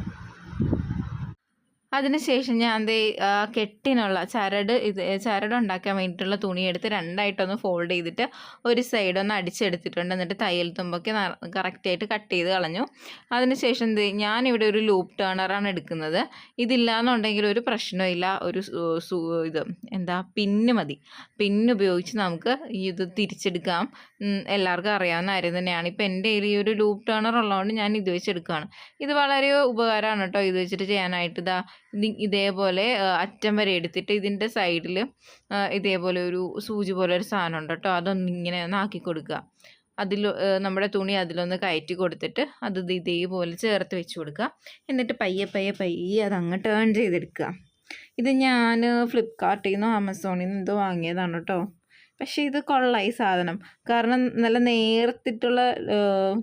അതിനുശേഷം ഞാൻ കെട്ടിനുള്ള ചരട് ഉണ്ടാക്കാൻ വേണ്ടിയിട്ടുള്ള തുണിയെടുത്ത് 2ആയിട്ടൊന്ന് ഫോൾഡ് ചെയ്തിട്ട് ഒരു സൈഡൊന്ന് അടിച്ചെടുത്തിട്ടുണ്ട്. എന്നിട്ട് തയ്യൽ തുമ്പൊക്കെ കറക്റ്റായിട്ട് കട്ട് ചെയ്ത് കളഞ്ഞു. അതിനുശേഷം ഞാനിവിടെ ഒരു ലൂപ്പ് ടേണറാണ് എടുക്കുന്നത്. ഇതില്ലാന്നുണ്ടെങ്കിൽ ഒരു പ്രശ്നമില്ല, പിന്ന് മതി. പിന്ന് ഉപയോഗിച്ച് നമുക്ക് ഇത് തിരിച്ചെടുക്കാം. എല്ലാവർക്കും അറിയാവുന്ന കാര്യം തന്നെയാണ്. ഇപ്പം എൻ്റെ കയ്യിൽ ഈ ഒരു ലൂപ്പ് ടേണർ ഉള്ളതുകൊണ്ട് ഞാൻ ഇത് വെച്ചെടുക്കുകയാണ്. ഇത് വളരെ ഉപകാരമാണ് കേട്ടോ ഇത് വെച്ചിട്ട് ചെയ്യാനായിട്ട്. ഇതേപോലെ അറ്റം വരെ എടുത്തിട്ട് ഇതിൻ്റെ സൈഡിൽ ഇതേപോലെ ഒരു സൂചി പോലെ ഒരു സാധനം ഉണ്ട് കേട്ടോ, അതൊന്നിങ്ങനെ ഒന്ന് ആക്കി കൊടുക്കുക. നമ്മുടെ തുണി അതിലൊന്ന് കയറ്റി കൊടുത്തിട്ട് അത് ഇതേപോലെ ചേർത്ത് വെച്ച് കൊടുക്കുക. എന്നിട്ട് പയ്യെ അതങ്ങ് ടേൺ ചെയ്തെടുക്കുക. ഇത് ഞാൻ ഫ്ലിപ്കാർട്ടിൽ നിന്നോ ആമസോണിൽ നിന്നോ എന്തോ വാങ്ങിയതാണ് കേട്ടോ. പക്ഷേ ഇത് കൊള്ളാം ഈ സാധനം. കാരണം നല്ല നേർത്തിട്ടുള്ള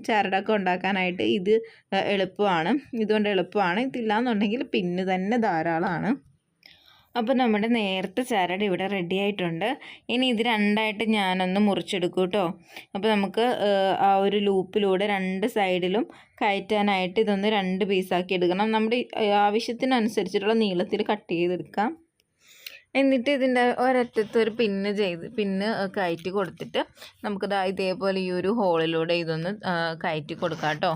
ചരടൊക്കെ ഉണ്ടാക്കാനായിട്ട് ഇത് എളുപ്പമാണ്. ഇതുകൊണ്ട് എളുപ്പമാണ്. ഇതില്ലാന്നുണ്ടെങ്കിൽ പിന്ന് തന്നെ ധാരാളമാണ്. അപ്പോൾ നമ്മുടെ നേരത്തെ ചരട് ഇവിടെ റെഡി ആയിട്ടുണ്ട്. ഇനി ഇത് 2ആയിട്ട് ഞാനൊന്ന് മുറിച്ചെടുക്കും കേട്ടോ. അപ്പോൾ നമുക്ക് ആ ഒരു ലൂപ്പിലൂടെ 2 സൈഡിലും കയറ്റാനായിട്ട് ഇതൊന്ന് 2 പീസാക്കി എടുക്കണം. നമ്മുടെ ആവശ്യത്തിനനുസരിച്ചിട്ടുള്ള നീളത്തിൽ കട്ട് ചെയ്തെടുക്കാം. എന്നിട്ട് ഇതിൻ്റെ ഒരറ്റത്ത് ഒരു പിന്ന് കയറ്റി കൊടുത്തിട്ട് നമുക്ക് ഇതേപോലെ ഈ ഒരു ഹോളിലൂടെ ഇതൊന്ന് കയറ്റി കൊടുക്കാം കേട്ടോ.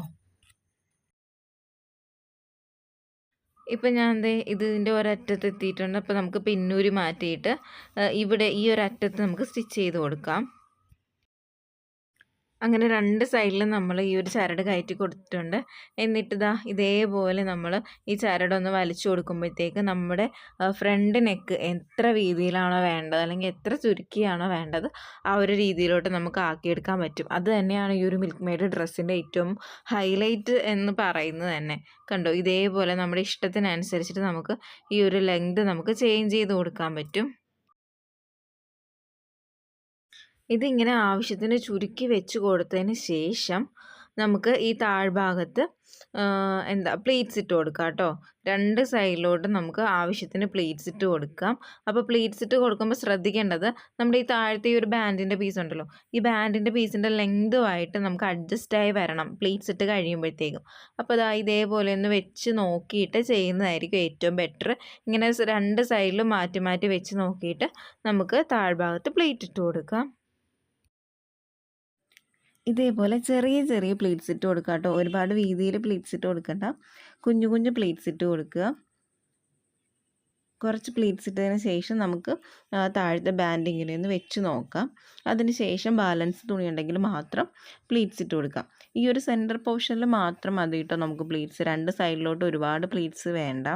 ഇപ്പം ഞാൻ ഇതിൻ്റെ ഒരറ്റത്ത് എത്തിയിട്ടുണ്ട്. അപ്പോൾ നമുക്ക് പിന്നൂരി മാറ്റിയിട്ട് ഇവിടെ ഈ ഒരറ്റത്ത് നമുക്ക് സ്റ്റിച്ച് ചെയ്ത് കൊടുക്കാം. അങ്ങനെ 2 സൈഡിലും നമ്മൾ ഈ ഒരു ചരട് കയറ്റി കൊടുത്തിട്ടുണ്ട്. എന്നിട്ട് ഇതേപോലെ നമ്മൾ ഈ ചരടൊന്ന് വലിച്ചു കൊടുക്കുമ്പോഴത്തേക്ക് നമ്മുടെ ഫ്രണ്ട് നെക്ക് എത്ര വീതിയിലാണോ വേണ്ടത്, അല്ലെങ്കിൽ എത്ര ചുരുക്കിയാണോ വേണ്ടത്, ആ ഒരു രീതിയിലോട്ട് നമുക്ക് ആക്കിയെടുക്കാൻ പറ്റും. അത് തന്നെയാണ് ഈ ഒരു മിൽക്ക് മെയ്ഡ് ഡ്രസ്സിൻ്റെ ഏറ്റവും ഹൈലൈറ്റ് എന്ന് പറയുന്നത് തന്നെ. കണ്ടോ, ഇതേപോലെ നമ്മുടെ ഇഷ്ടത്തിനനുസരിച്ചിട്ട് നമുക്ക് ഈ ഒരു ലെങ്ത് നമുക്ക് ചേഞ്ച് ചെയ്ത് കൊടുക്കാൻ പറ്റും. ഇതിങ്ങനെ ആവശ്യത്തിന് ചുരുക്കി വെച്ച് കൊടുത്തതിന് ശേഷം നമുക്ക് ഈ താഴ്ഭാഗത്ത് പ്ലീറ്റ്സ് ഇട്ട് കൊടുക്കാം കേട്ടോ. 2 സൈഡിലോട്ട് നമുക്ക് ആവശ്യത്തിന് പ്ലീറ്റ്സ് ഇട്ട് കൊടുക്കാം. അപ്പോൾ പ്ലീറ്റ്സ് ഇട്ട് കൊടുക്കുമ്പോൾ ശ്രദ്ധിക്കേണ്ടത്, നമ്മുടെ ഈ താഴത്തെ ഈ ഒരു ബാൻഡിൻ്റെ പീസ് ഉണ്ടല്ലോ, ഈ ബാൻഡിൻ്റെ പീസിൻ്റെ ലെങ്തുമായിട്ട് നമുക്ക് അഡ്ജസ്റ്റായി വരണം പ്ലീറ്റ്സ് ഇട്ട് കഴിയുമ്പോഴത്തേക്കും. അപ്പോൾ ഇതേപോലെ ഒന്ന് വെച്ച് നോക്കിയിട്ട് ചെയ്യുന്നതായിരിക്കും ഏറ്റവും ബെറ്റർ. ഇങ്ങനെ 2 സൈഡിലും മാറ്റി മാറ്റി വെച്ച് നോക്കിയിട്ട് നമുക്ക് താഴ്ഭാഗത്ത് പ്ലീറ്റ് ഇട്ട് കൊടുക്കാം. ഇതേപോലെ ചെറിയ പ്ലേറ്റ്സ് ഇട്ട് കൊടുക്കുക കേട്ടോ. ഒരുപാട് വീതിയിൽ പ്ലേറ്റ്സ് ഇട്ട് കൊടുക്കണ്ട, കുഞ്ഞു പ്ലേറ്റ്സ് ഇട്ട് കൊടുക്കുക. കുറച്ച് പ്ലേറ്റ്സ് ഇട്ടതിന് ശേഷം നമുക്ക് താഴത്തെ ബാൻഡ് ഇങ്ങനെ ഒന്ന് വെച്ച് നോക്കാം. അതിന് ശേഷം ബാലൻസ് തുണി ഉണ്ടെങ്കിൽ മാത്രം പ്ലേറ്റ്സ് ഇട്ട് കൊടുക്കാം. ഈ ഒരു സെൻറ്റർ പോർഷനിൽ മാത്രം മതി കേട്ടോ നമുക്ക് പ്ലേറ്റ്സ്. 2 സൈഡിലോട്ട് ഒരുപാട് പ്ലേറ്റ്സ് വേണ്ട.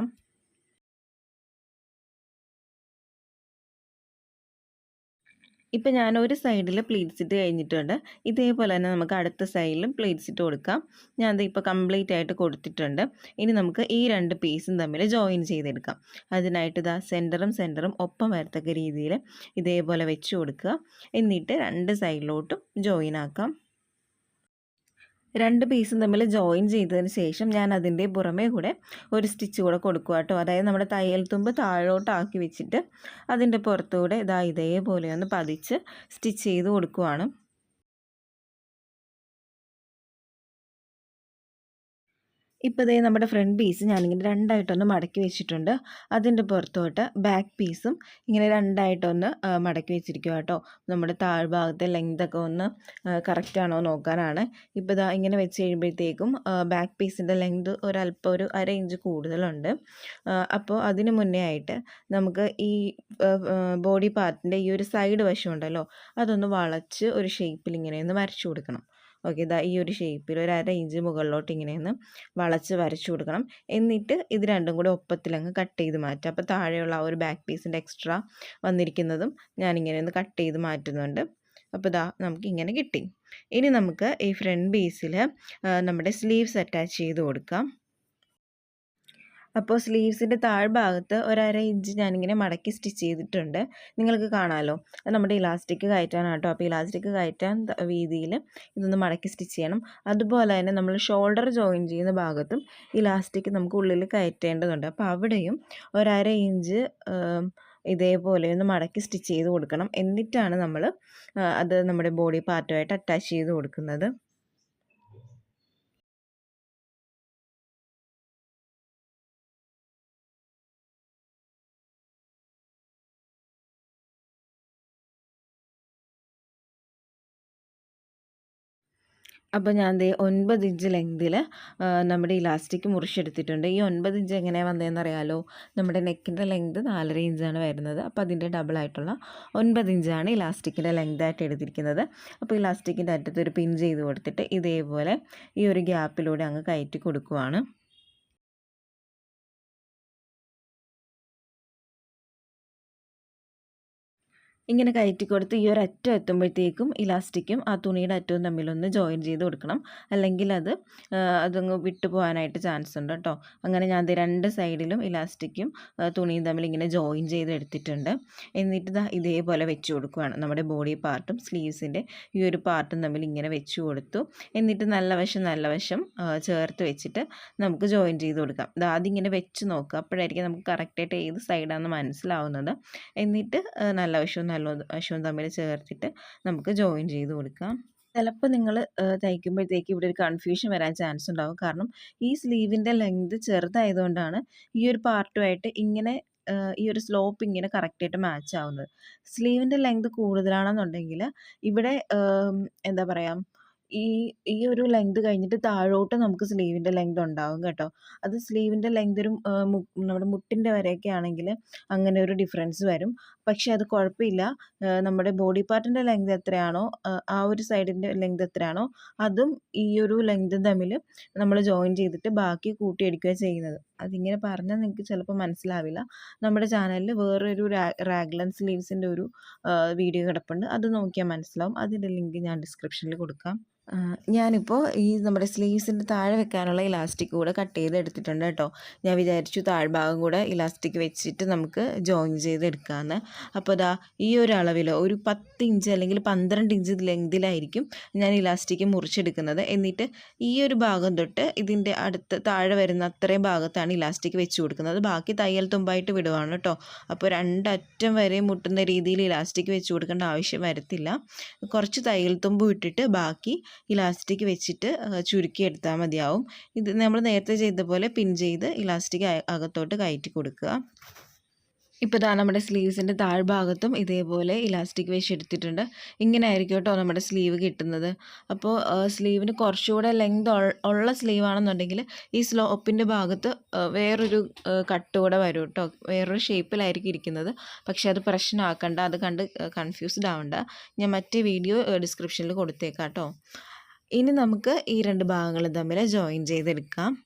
ഇപ്പം ഞാൻ ഒരു സൈഡിൽ പ്ലീറ്റ്സ് ഇട്ട് കഴിഞ്ഞിട്ടുണ്ട്. ഇതേപോലെ തന്നെ നമുക്ക് അടുത്ത സൈഡിലും പ്ലീറ്റ്സ് ഇട്ട് കൊടുക്കാം. ഞാൻ ഇപ്പോൾ കംപ്ലീറ്റ് ആയിട്ട് കൊടുത്തിട്ടുണ്ട്. ഇനി നമുക്ക് ഈ 2 പീസും തമ്മിൽ ജോയിൻ ചെയ്തെടുക്കാം. അതിനായിട്ട് സെൻറ്ററും ഒപ്പം വരത്തക്ക രീതിയിൽ ഇതേപോലെ വെച്ച് കൊടുക്കുക. എന്നിട്ട് 2 സൈഡിലോട്ടും ജോയിൻ ആക്കാം. 2 പീസും തമ്മിൽ ജോയിൻ ചെയ്തതിന് ശേഷം ഞാൻ അതിൻ്റെ പുറമേ കൂടെ ഒരു സ്റ്റിച്ച് കൂടെ കൊടുക്കുക കേട്ടോ. അതായത് നമ്മുടെ തയ്യൽ തുമ്പ് താഴോട്ടാക്കി വെച്ചിട്ട് അതിൻ്റെ പുറത്തുകൂടെ ഇതേപോലെ ഒന്ന് പതിച്ച് സ്റ്റിച്ച് ചെയ്ത് കൊടുക്കുവാണ്. ഇപ്പോൾ നമ്മുടെ ഫ്രണ്ട് പീസ് ഞാനിങ്ങനെ 2ആയിട്ടൊന്ന് മടക്കി വെച്ചിട്ടുണ്ട്. അതിൻ്റെ പുറത്തോട്ട് ബാക്ക് പീസും ഇങ്ങനെ 2ആയിട്ടൊന്ന് മടക്കി വെച്ചിരിക്കുക കേട്ടോ. നമ്മുടെ താഴ്ഭാഗത്തെ ലെങ്തൊക്കെ ഒന്ന് കറക്റ്റാണോ നോക്കാനാണ്. ഇപ്പോൾ ഇങ്ങനെ വെച്ച് കഴിയുമ്പോഴത്തേക്കും ബാക്ക് പീസിൻ്റെ ലെങ്ത് ഒരു 1/2 ഇഞ്ച് കൂടുതലുണ്ട്. അപ്പോൾ അതിന് മുന്നേ ആയിട്ട് നമുക്ക് ഈ ബോഡി പാർട്ടിൻ്റെ ഈ ഒരു സൈഡ് വശം ഉണ്ടല്ലോ, അതൊന്ന് വളച്ച് ഒരു ഷേപ്പിൽ ഇങ്ങനെ ഒന്ന് വരച്ചു കൊടുക്കണം. ഓക്കെ, ഇതാ ഈ ഒരു ഷേപ്പിൽ ഒരു 1/2 ഇഞ്ച് മുകളിലോട്ട് ഇങ്ങനെ ഒന്ന് വളച്ച് വരച്ചു കൊടുക്കണം. എന്നിട്ട് ഇത് രണ്ടും കൂടെ ഒപ്പത്തിലങ്ങ് കട്ട് ചെയ്ത് മാറ്റുക. അപ്പോൾ താഴെയുള്ള ആ ഒരു ബാക്ക് പീസിൻ്റെ എക്സ്ട്രാ വന്നിരിക്കുന്നതും ഞാനിങ്ങനെ ഒന്ന് കട്ട് ചെയ്ത് മാറ്റുന്നുണ്ട്. അപ്പോൾ ഇതാ നമുക്കിങ്ങനെ കിട്ടി. ഇനി നമുക്ക് ഈ ഫ്രണ്ട് പീസിൽ നമ്മുടെ സ്ലീവ്സ് അറ്റാച്ച് ചെയ്ത് കൊടുക്കാം. അപ്പോൾ സ്ലീവ്സിൻ്റെ താഴ്ഭാഗത്ത് ഒരു 1/2 ഇഞ്ച് ഞാനിങ്ങനെ മടക്കി സ്റ്റിച്ച് ചെയ്തിട്ടുണ്ട്. നിങ്ങൾക്ക് കാണാമല്ലോ, അത് നമ്മുടെ ഇലാസ്റ്റിക് കയറ്റാനാണ് കേട്ടോ. അപ്പോൾ ഇലാസ്റ്റിക് കയറ്റാൻ വീതിയിൽ ഇതൊന്ന് മടക്കി സ്റ്റിച്ച് ചെയ്യണം. അതുപോലെ തന്നെ നമ്മൾ ഷോൾഡർ ജോയിൻ ചെയ്യുന്ന ഭാഗത്തും ഇലാസ്റ്റിക് നമുക്ക് ഉള്ളിൽ കയറ്റേണ്ടതുണ്ട്. അപ്പോൾ അവിടെയും ഒരു 1/2 ഇഞ്ച് ഇതേപോലെ ഒന്ന് മടക്കി സ്റ്റിച്ച് ചെയ്ത് കൊടുക്കണം. എന്നിട്ടാണ് നമ്മൾ അത് നമ്മുടെ ബോഡി പാർട്ടുമായിട്ട് അറ്റാച്ച് ചെയ്ത് കൊടുക്കുന്നത്. അപ്പോൾ ഞാൻ ദേ 9 ഇഞ്ച് ലെങ്തിൽ നമ്മുടെ ഇലാസ്റ്റിക് മുറിച്ചെടുത്തിട്ടുണ്ട്. ഈ 9 ഇഞ്ച് എങ്ങനെയാണ് വന്നതെന്ന് അറിയാമല്ലോ, നമ്മുടെ നെക്കിൻ്റെ ലെങ്ത് 4.5 ഇഞ്ചാണ് വരുന്നത്. അപ്പോൾ അതിൻ്റെ ഡബിളായിട്ടുള്ള 9 ഇഞ്ചാണ് ഇലാസ്റ്റിക്കിൻ്റെ ലെങ്തായിട്ട് എടുത്തിരിക്കുന്നത്. അപ്പോൾ ഇലാസ്റ്റിക്കിൻ്റെ അറ്റത്ത് ഒരു പിൻ ചെയ്ത് കൊടുത്തിട്ട് ഇതേപോലെ ഈ ഒരു ഗ്യാപ്പിലൂടെ അങ്ങ് കയറ്റി കൊടുക്കുവാണ്. ഇങ്ങനെ കയറ്റി കൊടുത്ത് ഈ ഒരു അറ്റം എത്തുമ്പോഴത്തേക്കും ഇലാസ്റ്റിക്കും ആ തുണിയുടെ അറ്റവും തമ്മിലൊന്ന് ജോയിൻ ചെയ്ത് കൊടുക്കണം. അല്ലെങ്കിൽ അതങ്ങ് വിട്ടു പോകാനായിട്ട് ചാൻസ് ഉണ്ട് കേട്ടോ. അങ്ങനെ ഞാൻ രണ്ട് സൈഡിലും ഇലാസ്റ്റിക്കും തുണിയും തമ്മിൽ ഇങ്ങനെ ജോയിൻ ചെയ്ത് എടുത്തിട്ടുണ്ട്. എന്നിട്ട് ഇതേപോലെ വെച്ച് കൊടുക്കുകയാണ്. നമ്മുടെ ബോഡി പാർട്ടും സ്ലീവ്സിൻ്റെ ഈ ഒരു പാർട്ടും തമ്മിൽ ഇങ്ങനെ വെച്ച് കൊടുത്തു. എന്നിട്ട് നല്ല വശം ചേർത്ത് വെച്ചിട്ട് നമുക്ക് ജോയിൻ ചെയ്ത് കൊടുക്കാം. ആദ്യം ഇങ്ങനെ വെച്ച് നോക്കുക, അപ്പോഴായിരിക്കും നമുക്ക് കറക്റ്റായിട്ട് ഏത് സൈഡാണെന്ന് മനസ്സിലാവുന്നത്. എന്നിട്ട് നല്ല വശവും തമ്മിൽ ചേർത്തിട്ട് നമുക്ക് ജോയിൻ ചെയ്ത് കൊടുക്കാം. ചിലപ്പോൾ നിങ്ങൾ തയ്ക്കുമ്പോഴത്തേക്ക് ഇവിടെ ഒരു കൺഫ്യൂഷൻ വരാൻ ചാൻസ് ഉണ്ടാകും. കാരണം ഈ സ്ലീവിൻ്റെ ലെങ്ത് ചെറുതായതുകൊണ്ടാണ് ഈ ഒരു പാർട്ടുമായിട്ട് ഇങ്ങനെ ഈ ഒരു സ്ലോപ്പ് ഇങ്ങനെ കറക്റ്റായിട്ട് മാച്ച് ആവുന്നത്. സ്ലീവിൻ്റെ ലെങ്ത് കൂടുതലാണെന്നുണ്ടെങ്കിൽ ഇവിടെ എന്താ പറയുക, ഈ ഈ ഒരു ലെങ്ത് കഴിഞ്ഞിട്ട് താഴോട്ട് നമുക്ക് സ്ലീവിൻ്റെ ലെങ്ത് ഉണ്ടാവും കേട്ടോ. അത് സ്ലീവിൻ്റെ ലെങ്ത് ഒരു നമ്മുടെ മുട്ടിൻ്റെ വരെയൊക്കെ ആണെങ്കിൽ അങ്ങനെ ഒരു ഡിഫറൻസ് വരും. പക്ഷേ അത് കുഴപ്പമില്ല. നമ്മുടെ ബോഡി പാർട്ടിൻ്റെ ലെങ്ത് എത്രയാണോ ആ ഒരു സൈഡിൻ്റെ ലെങ്ത് എത്രയാണോ അതും ഈ ഒരു ലെങ്തും തമ്മിൽ നമ്മൾ ജോയിൻ ചെയ്തിട്ട് ബാക്കി കൂട്ടിയടിക്കുകയാണ് ചെയ്യുന്നത്. അതിങ്ങനെ പറഞ്ഞാൽ നിങ്ങൾക്ക് ചിലപ്പോൾ മനസ്സിലാവില്ല. നമ്മുടെ ചാനലിൽ വേറൊരു റാഗ്ലൻ സ്ലീവ്സിൻ്റെ ഒരു വീഡിയോ കിടപ്പുണ്ട്. അത് നോക്കിയാൽ മനസ്സിലാവും. അതിൻ്റെ ലിങ്ക് ഞാൻ ഡിസ്ക്രിപ്ഷനിൽ കൊടുക്കാം. ഞാനിപ്പോൾ ഈ നമ്മുടെ സ്ലീവ്സിൻ്റെ താഴെ വെക്കാനുള്ള ഇലാസ്റ്റിക് കൂടെ കട്ട് ചെയ്ത് എടുത്തിട്ടുണ്ട് കേട്ടോ. ഞാൻ വിചാരിച്ചു താഴ്ഭാഗം കൂടെ ഇലാസ്റ്റിക് വെച്ചിട്ട് നമുക്ക് ജോയിൻ ചെയ്തെടുക്കാമെന്ന്. അപ്പോൾ ഈ ഒരു അളവിൽ ഒരു 10 ഇഞ്ച് അല്ലെങ്കിൽ 12 ഇഞ്ച് ലെങ്തിലായിരിക്കും ഞാൻ ഇലാസ്റ്റിക് മുറിച്ചെടുക്കുന്നത്. എന്നിട്ട് ഈ ഒരു ഭാഗം തൊട്ട് ഇതിൻ്റെ അടുത്ത് താഴെ വരുന്ന അത്രയും ഭാഗത്താണ് ഇലാസ്റ്റിക് വെച്ച് കൊടുക്കുന്നത്. ബാക്കി തയ്യൽ തുമ്പായിട്ട് വിടുവാണ് കേട്ടോ. അപ്പോൾ രണ്ടറ്റം വരെ മുട്ടുന്ന രീതിയിൽ ഇലാസ്റ്റിക് വെച്ച് കൊടുക്കേണ്ട ആവശ്യം വരത്തില്ല. കുറച്ച് തയ്യൽ തുമ്പ് വിട്ടിട്ട് ബാക്കി ഇലാസ്റ്റിക് വെച്ചിട്ട് ചുരുക്കിയെടുത്താൽ മതിയാവും. ഇത് നമ്മൾ നേരത്തെ ചെയ്ത പോലെ പിൻ ചെയ്ത് ഇലാസ്റ്റിക് അകത്തോട്ട് കയറ്റി കൊടുക്കുക. ഇപ്പോൾ നമ്മുടെ സ്ലീവ്സിൻ്റെ താഴ്ഭാഗത്തും ഇതേപോലെ ഇലാസ്റ്റിക് വെച്ചെടുത്തിട്ടുണ്ട്. ഇങ്ങനെ ആയിരിക്കും കേട്ടോ നമ്മുടെ സ്ലീവ് കിട്ടുന്നത്. അപ്പോൾ സ്ലീവിന് കുറച്ചുകൂടെ ലെങ്ത് ഉള്ള സ്ലീവാണെന്നുണ്ടെങ്കിൽ ഈ സ്ലോപ്പിൻ്റെ ഭാഗത്ത് വേറൊരു കട്ട് കൂടെ വരും കേട്ടോ. വേറൊരു ഷേപ്പിലായിരിക്കും ഇരിക്കുന്നത്. പക്ഷേ അത് പ്രശ്നമാക്കണ്ട, അത് കണ്ട് കൺഫ്യൂസ്ഡ് ആവണ്ട. ഞാൻ മറ്റേ വീഡിയോ ഡിസ്ക്രിപ്ഷനിൽ കൊടുത്തേക്കാം കേട്ടോ. ഇനി നമുക്ക് ഈ രണ്ട് ഭാഗങ്ങളും തമ്മിൽ ജോയിൻ ചെയ്തെടുക്കാം.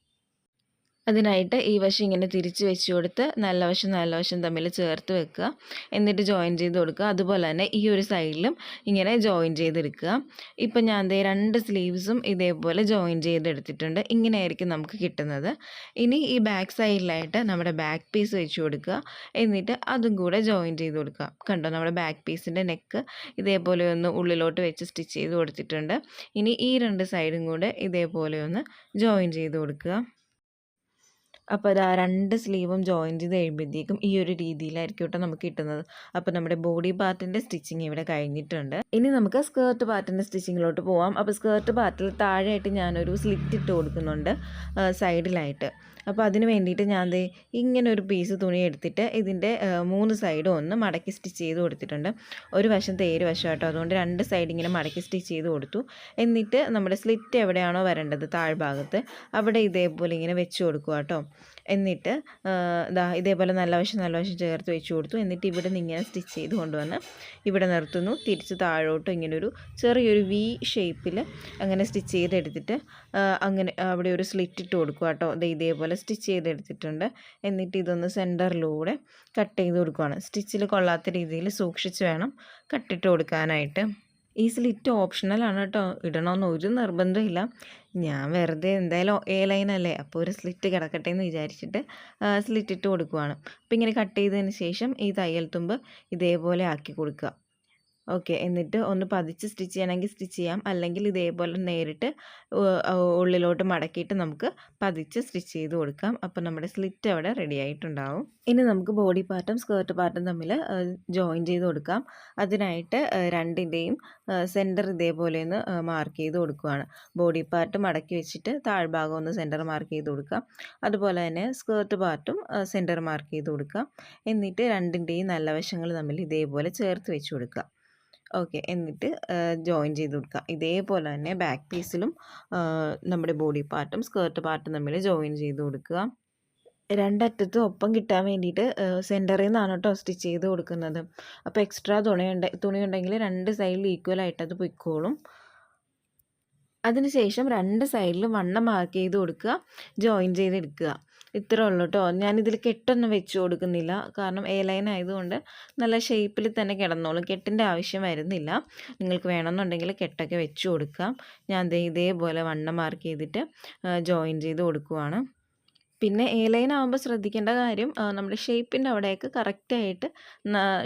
അതിനായിട്ട് ഈ വശം ഇങ്ങനെ തിരിച്ച് വെച്ച് കൊടുത്ത് നല്ല വശം തമ്മിൽ ചേർത്ത് വെക്കുക. എന്നിട്ട് ജോയിൻ ചെയ്ത് കൊടുക്കുക. അതുപോലെ തന്നെ ഈ ഒരു സൈഡിലും ഇങ്ങനെ ജോയിൻ ചെയ്തെടുക്കുക. ഇപ്പം ഞാൻ രണ്ട് സ്ലീവ്സും ഇതേപോലെ ജോയിൻ ചെയ്തെടുത്തിട്ടുണ്ട്. ഇങ്ങനെയായിരിക്കും നമുക്ക് കിട്ടുന്നത്. ഇനി ഈ ബാക്ക് സൈഡിലായിട്ട് നമ്മുടെ ബാക്ക് പീസ് വെച്ച് കൊടുക്കുക. എന്നിട്ട് അതും കൂടെ ജോയിൻ ചെയ്ത് കൊടുക്കുക. കണ്ടോ, നമ്മുടെ ബാക്ക് പീസിൻ്റെ നെക്ക് ഇതേപോലെ ഒന്ന് ഉള്ളിലോട്ട് വെച്ച് സ്റ്റിച്ച് ചെയ്ത് കൊടുത്തിട്ടുണ്ട്. ഇനി ഈ രണ്ട് സൈഡും കൂടെ ഇതേപോലെ ഒന്ന് ജോയിൻ ചെയ്ത് കൊടുക്കുക. അപ്പോൾ രണ്ട് സ്ലീവും ജോയിൻ ചെയ്ത് കഴിയുമ്പോഴത്തേക്കും ഈ ഒരു രീതിയിലായിരിക്കും കേട്ടോ നമുക്ക് കിട്ടുന്നത്. അപ്പോൾ നമ്മുടെ ബോഡി പാർട്ടിൻ്റെ സ്റ്റിച്ചിങ് ഇവിടെ കഴിഞ്ഞിട്ടുണ്ട്. ഇനി നമുക്ക് സ്കേർട്ട് പാർട്ടിൻ്റെ സ്റ്റിച്ചിങ്ങിലോട്ട് പോവാം. അപ്പോൾ സ്കേർട്ട് പാർട്ടിൽ താഴെയായിട്ട് ഞാനൊരു സ്ലിറ്റ് ഇട്ട് കൊടുക്കുന്നുണ്ട് സൈഡിലായിട്ട്. അപ്പോൾ അതിന് വേണ്ടിയിട്ട് ഞാൻ ഇങ്ങനെ ഒരു പീസ് തുണി എടുത്തിട്ട് ഇതിൻ്റെ 3 സൈഡും ഒന്ന് മടക്കി സ്റ്റിച്ച് ചെയ്ത് കൊടുത്തിട്ടുണ്ട്. ഒരു വശം തേര് വശം കേട്ടോ, അതുകൊണ്ട് രണ്ട് സൈഡ് ഇങ്ങനെ മടക്കി സ്റ്റിച്ച് ചെയ്ത് കൊടുത്തു. എന്നിട്ട് നമ്മുടെ സ്ലിറ്റ് എവിടെയാണോ വരേണ്ടത് താഴ്ഭാഗത്ത് അവിടെ ഇതേപോലെ ഇങ്ങനെ വെച്ച് കൊടുക്കുക കേട്ടോ. എന്നിട്ട് ഇതേപോലെ നല്ല വശം ചേർത്ത് വെച്ച് കൊടുത്തു. എന്നിട്ട് ഇവിടെ നിന്ന് ഇങ്ങനെ സ്റ്റിച്ച് ചെയ്ത് കൊണ്ടുവന്ന് ഇവിടെ നിർത്തുന്നു. തിരിച്ച് താഴോട്ട് ഇങ്ങനെ ഒരു ചെറിയൊരു വി ഷേപ്പിൽ അങ്ങനെ സ്റ്റിച്ച് ചെയ്തെടുത്തിട്ട് അങ്ങനെ അവിടെ ഒരു സ്ലിറ്റ് ഇട്ട് കൊടുക്കുക കേട്ടോ. ഇതേപോലെ സ്റ്റിച്ച് ചെയ്തെടുത്തിട്ടുണ്ട്. എന്നിട്ട് ഇതൊന്ന് സെൻറ്ററിലൂടെ കട്ട് ചെയ്ത് കൊടുക്കുകയാണ്. സ്റ്റിച്ചിൽ കൊള്ളാത്ത രീതിയിൽ സൂക്ഷിച്ച് വേണം കട്ടിട്ട് കൊടുക്കാനായിട്ട്. ഈ സ്ലിറ്റ് ഓപ്ഷണലാണ് കേട്ടോ, ഇടണമെന്ന് ഒരു നിർബന്ധമില്ല. ഞാൻ വെറുതെ എന്തായാലും എ ലൈനല്ലേ, അപ്പോൾ ഒരു സ്ലിറ്റ് കിടക്കട്ടെ എന്ന് വിചാരിച്ചിട്ട് സ്ലിറ്റ് ഇട്ട് കൊടുക്കുവാണ്. അപ്പോൾ ഇങ്ങനെ കട്ട് ചെയ്തതിന് ശേഷം ഈ തയ്യൽ തുമ്പ് ഇതേപോലെ ആക്കി കൊടുക്കുക. ഓക്കെ, എന്നിട്ട് ഒന്ന് പതിച്ച് സ്റ്റിച്ച് ചെയ്യണമെങ്കിൽ സ്റ്റിച്ച് ചെയ്യാം, അല്ലെങ്കിൽ ഇതേപോലെ നേരിട്ട് ഉള്ളിലോട്ട് മടക്കിയിട്ട് നമുക്ക് പതിച്ച് സ്റ്റിച്ച് ചെയ്ത് കൊടുക്കാം. അപ്പോൾ നമ്മുടെ സ്ലിറ്റ് അവിടെ റെഡി ആയിട്ടുണ്ടാവും. ഇനി നമുക്ക് ബോഡി പാർട്ടും സ്കേർട്ട് പാർട്ടും തമ്മിൽ ജോയിൻ ചെയ്ത് കൊടുക്കാം. അതിനായിട്ട് രണ്ടിൻ്റെയും സെൻറ്റർ ഇതേപോലെ ഒന്ന് മാർക്ക് ചെയ്ത് കൊടുക്കുകയാണ്. ബോഡി പാർട്ട് മടക്കി വെച്ചിട്ട് താഴ്ഭാഗം ഒന്ന് സെൻറ്റർ മാർക്ക് ചെയ്ത് കൊടുക്കാം. അതുപോലെ തന്നെ സ്കേർട്ട് പാർട്ടും സെൻറ്റർ മാർക്ക് ചെയ്ത് കൊടുക്കാം. എന്നിട്ട് രണ്ടിൻ്റെയും നല്ല വശങ്ങൾ തമ്മിൽ ഇതേപോലെ ചേർത്ത് വെച്ച് കൊടുക്കുക. ഓക്കെ, എന്നിട്ട് ജോയിൻ ചെയ്ത് കൊടുക്കുക. ഇതേപോലെ തന്നെ ബാക്ക് പീസിലും നമ്മുടെ ബോഡി പാർട്ടും സ്കേർട്ട് പാർട്ടും തമ്മിൽ ജോയിൻ ചെയ്ത് കൊടുക്കുക. രണ്ടറ്റത്തും ഒപ്പം കിട്ടാൻ വേണ്ടിയിട്ട് സെൻറ്ററിൽ നിന്നാണ് കേട്ടോ സ്റ്റിച്ച് ചെയ്ത് കൊടുക്കുന്നത്. അപ്പോൾ എക്സ്ട്രാ തുണി ഉണ്ടെങ്കിൽ രണ്ട് സൈഡിൽ ഈക്വലായിട്ട് അത് പൊയ്ക്കോളും. അതിനുശേഷം രണ്ട് സൈഡിലും വണ്ണം മാർക്ക് ചെയ്ത് കൊടുക്കുക, ജോയിൻ ചെയ്തെടുക്കുക. ഇത്രേ ഉള്ളൂ കേട്ടോ. ഞാനിതിൽ കെട്ടൊന്നും വെച്ച് കൊടുക്കുന്നില്ല, കാരണം എ ലൈൻ ആയതുകൊണ്ട് നല്ല ഷേപ്പിൽ തന്നെ കിടന്നോളും, കെട്ടിൻ്റെ ആവശ്യം വരുന്നില്ല. നിങ്ങൾക്ക് വേണമെന്നുണ്ടെങ്കിൽ കെട്ടൊക്കെ വെച്ച് കൊടുക്കാം. ഞാൻ ഇതേപോലെ വണ്ണം മാർക്ക് ചെയ്തിട്ട് ജോയിൻ ചെയ്ത് കൊടുക്കുവാണ്. പിന്നെ എ ലൈൻ ആകുമ്പോൾ ശ്രദ്ധിക്കേണ്ട കാര്യം നമ്മുടെ ഷേപ്പിൻ്റെ അവിടെയൊക്കെ കറക്റ്റായിട്ട്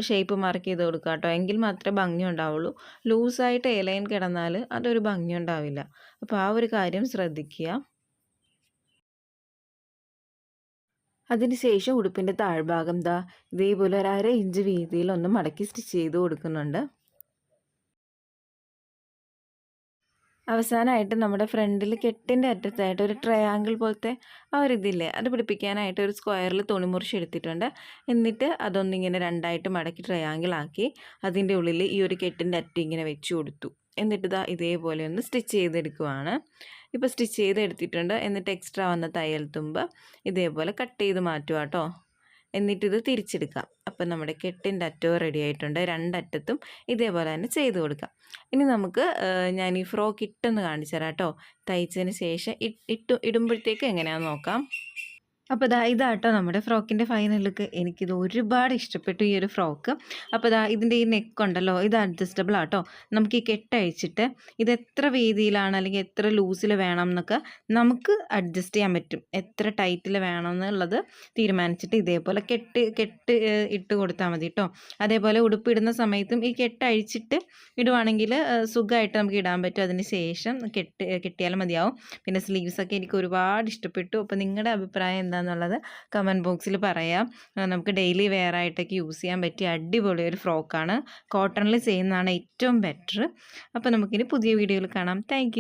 ഷേപ്പ് മാർക്ക് ചെയ്ത് കൊടുക്കുക കേട്ടോ, എങ്കിൽ മാത്രമേ ഭംഗി ഉണ്ടാവുള്ളൂ. ലൂസായിട്ട് എ ലൈൻ കിടന്നാൽ അതൊരു ഭംഗി ഉണ്ടാവില്ല. അപ്പോൾ ആ ഒരു കാര്യം ശ്രദ്ധിക്കുക. അതിനുശേഷം ഉടുപ്പിൻ്റെ താഴ്ഭാഗം ഇതേപോലെ ഒരു 1/2 ഇഞ്ച് വീതിയിൽ ഒന്ന് മടക്കി സ്റ്റിച്ച് ചെയ്ത് കൊടുക്കുന്നുണ്ട്. അവസാനമായിട്ട് നമ്മുടെ ഫ്രണ്ടിൽ കെട്ടിൻ്റെ അറ്റത്തായിട്ട് ഒരു ട്രയാങ്കിൾ പോലത്തെ ആ ഒരു ഇതില്ലേ, അത് പിടിപ്പിക്കാനായിട്ട് ഒരു സ്ക്വയറിൽ തുണി മുറിച്ച് എടുത്തിട്ടുണ്ട്. എന്നിട്ട് അതൊന്നിങ്ങനെ രണ്ടായിട്ട് മടക്കി ട്രയാങ്കിൾ ആക്കി അതിൻ്റെ ഉള്ളിൽ ഈ ഒരു കെട്ടിൻ്റെ അറ്റം ഇങ്ങനെ വെച്ച് കൊടുത്തു. എന്നിട്ട് ഇതേപോലെ ഒന്ന് സ്റ്റിച്ച് ചെയ്തെടുക്കുവാണ്. ഇപ്പോൾ സ്റ്റിച്ച് ചെയ്തെടുത്തിട്ടുണ്ട്. എന്നിട്ട് എക്സ്ട്രാ വന്ന തയ്യൽ തുമ്പ് ഇതേപോലെ കട്ട് ചെയ്ത് മാറ്റുക കേട്ടോ. എന്നിട്ടിത് തിരിച്ചെടുക്കാം. അപ്പം നമ്മുടെ കെട്ടിൻ്റെ അറ്റവും റെഡി ആയിട്ടുണ്ട്. രണ്ടറ്റത്തും ഇതേപോലെ തന്നെ ചെയ്ത് കൊടുക്കാം. ഇനി നമുക്ക് ഞാൻ ഈ ഫ്രോക്ക് ഇട്ടൊന്ന് കാണിച്ചു തരാം കേട്ടോ. തയ്ച്ചതിന് ശേഷം ഇടുമ്പോഴത്തേക്ക് എങ്ങനെയാണെന്ന് നോക്കാം. അപ്പോൾ ഇതാട്ടോ നമ്മുടെ ഫ്രോക്കിൻ്റെ ഫൈനൽ ലുക്ക്. എനിക്കിത് ഒരുപാട് ഇഷ്ടപ്പെട്ടു ഈ ഒരു ഫ്രോക്ക്. അപ്പോൾ ഇതിൻ്റെ ഈ നെക്ക് ഉണ്ടല്ലോ, ഇത് അഡ്ജസ്റ്റബിൾ ആട്ടോ. നമുക്ക് ഈ കെട്ടഴിച്ചിട്ട് ഇത് എത്ര വീതിയിലാണ് അല്ലെങ്കിൽ എത്ര ലൂസിൽ വേണം എന്നൊക്കെ നമുക്ക് അഡ്ജസ്റ്റ് ചെയ്യാൻ പറ്റും. എത്ര ടൈറ്റിൽ വേണം എന്നുള്ളത് തീരുമാനിച്ചിട്ട് ഇതേപോലെ കെട്ട് ഇട്ട് കൊടുത്താൽ മതി കേട്ടോ. അതേപോലെ ഉടുപ്പിടുന്ന സമയത്തും ഈ കെട്ടഴിച്ചിട്ട് ഇടുവാണെങ്കിൽ സുഖമായിട്ട് നമുക്ക് ഇടാൻ പറ്റും. അതിന് ശേഷം കെട്ടിയാലും മതിയാവും. പിന്നെ സ്ലീവ്സൊക്കെ എനിക്ക് ഒരുപാട് ഇഷ്ടപ്പെട്ടു. അപ്പോൾ നിങ്ങളുടെ അഭിപ്രായം എന്താണെന്നുള്ളത് കമൻറ്റ് ബോക്സിൽ പറയാം. നമുക്ക് ഡെയിലി വെയർ ആയിട്ടൊക്കെ യൂസ് ചെയ്യാൻ പറ്റിയ അടിപൊളി ഒരു ഫ്രോക്കാണ്. കോട്ടണിൽ ചെയ്യുന്നതാണ് ഏറ്റവും ബെറ്റർ. അപ്പോൾ നമുക്കിനി പുതിയ വീഡിയോയിൽ കാണാം. താങ്ക്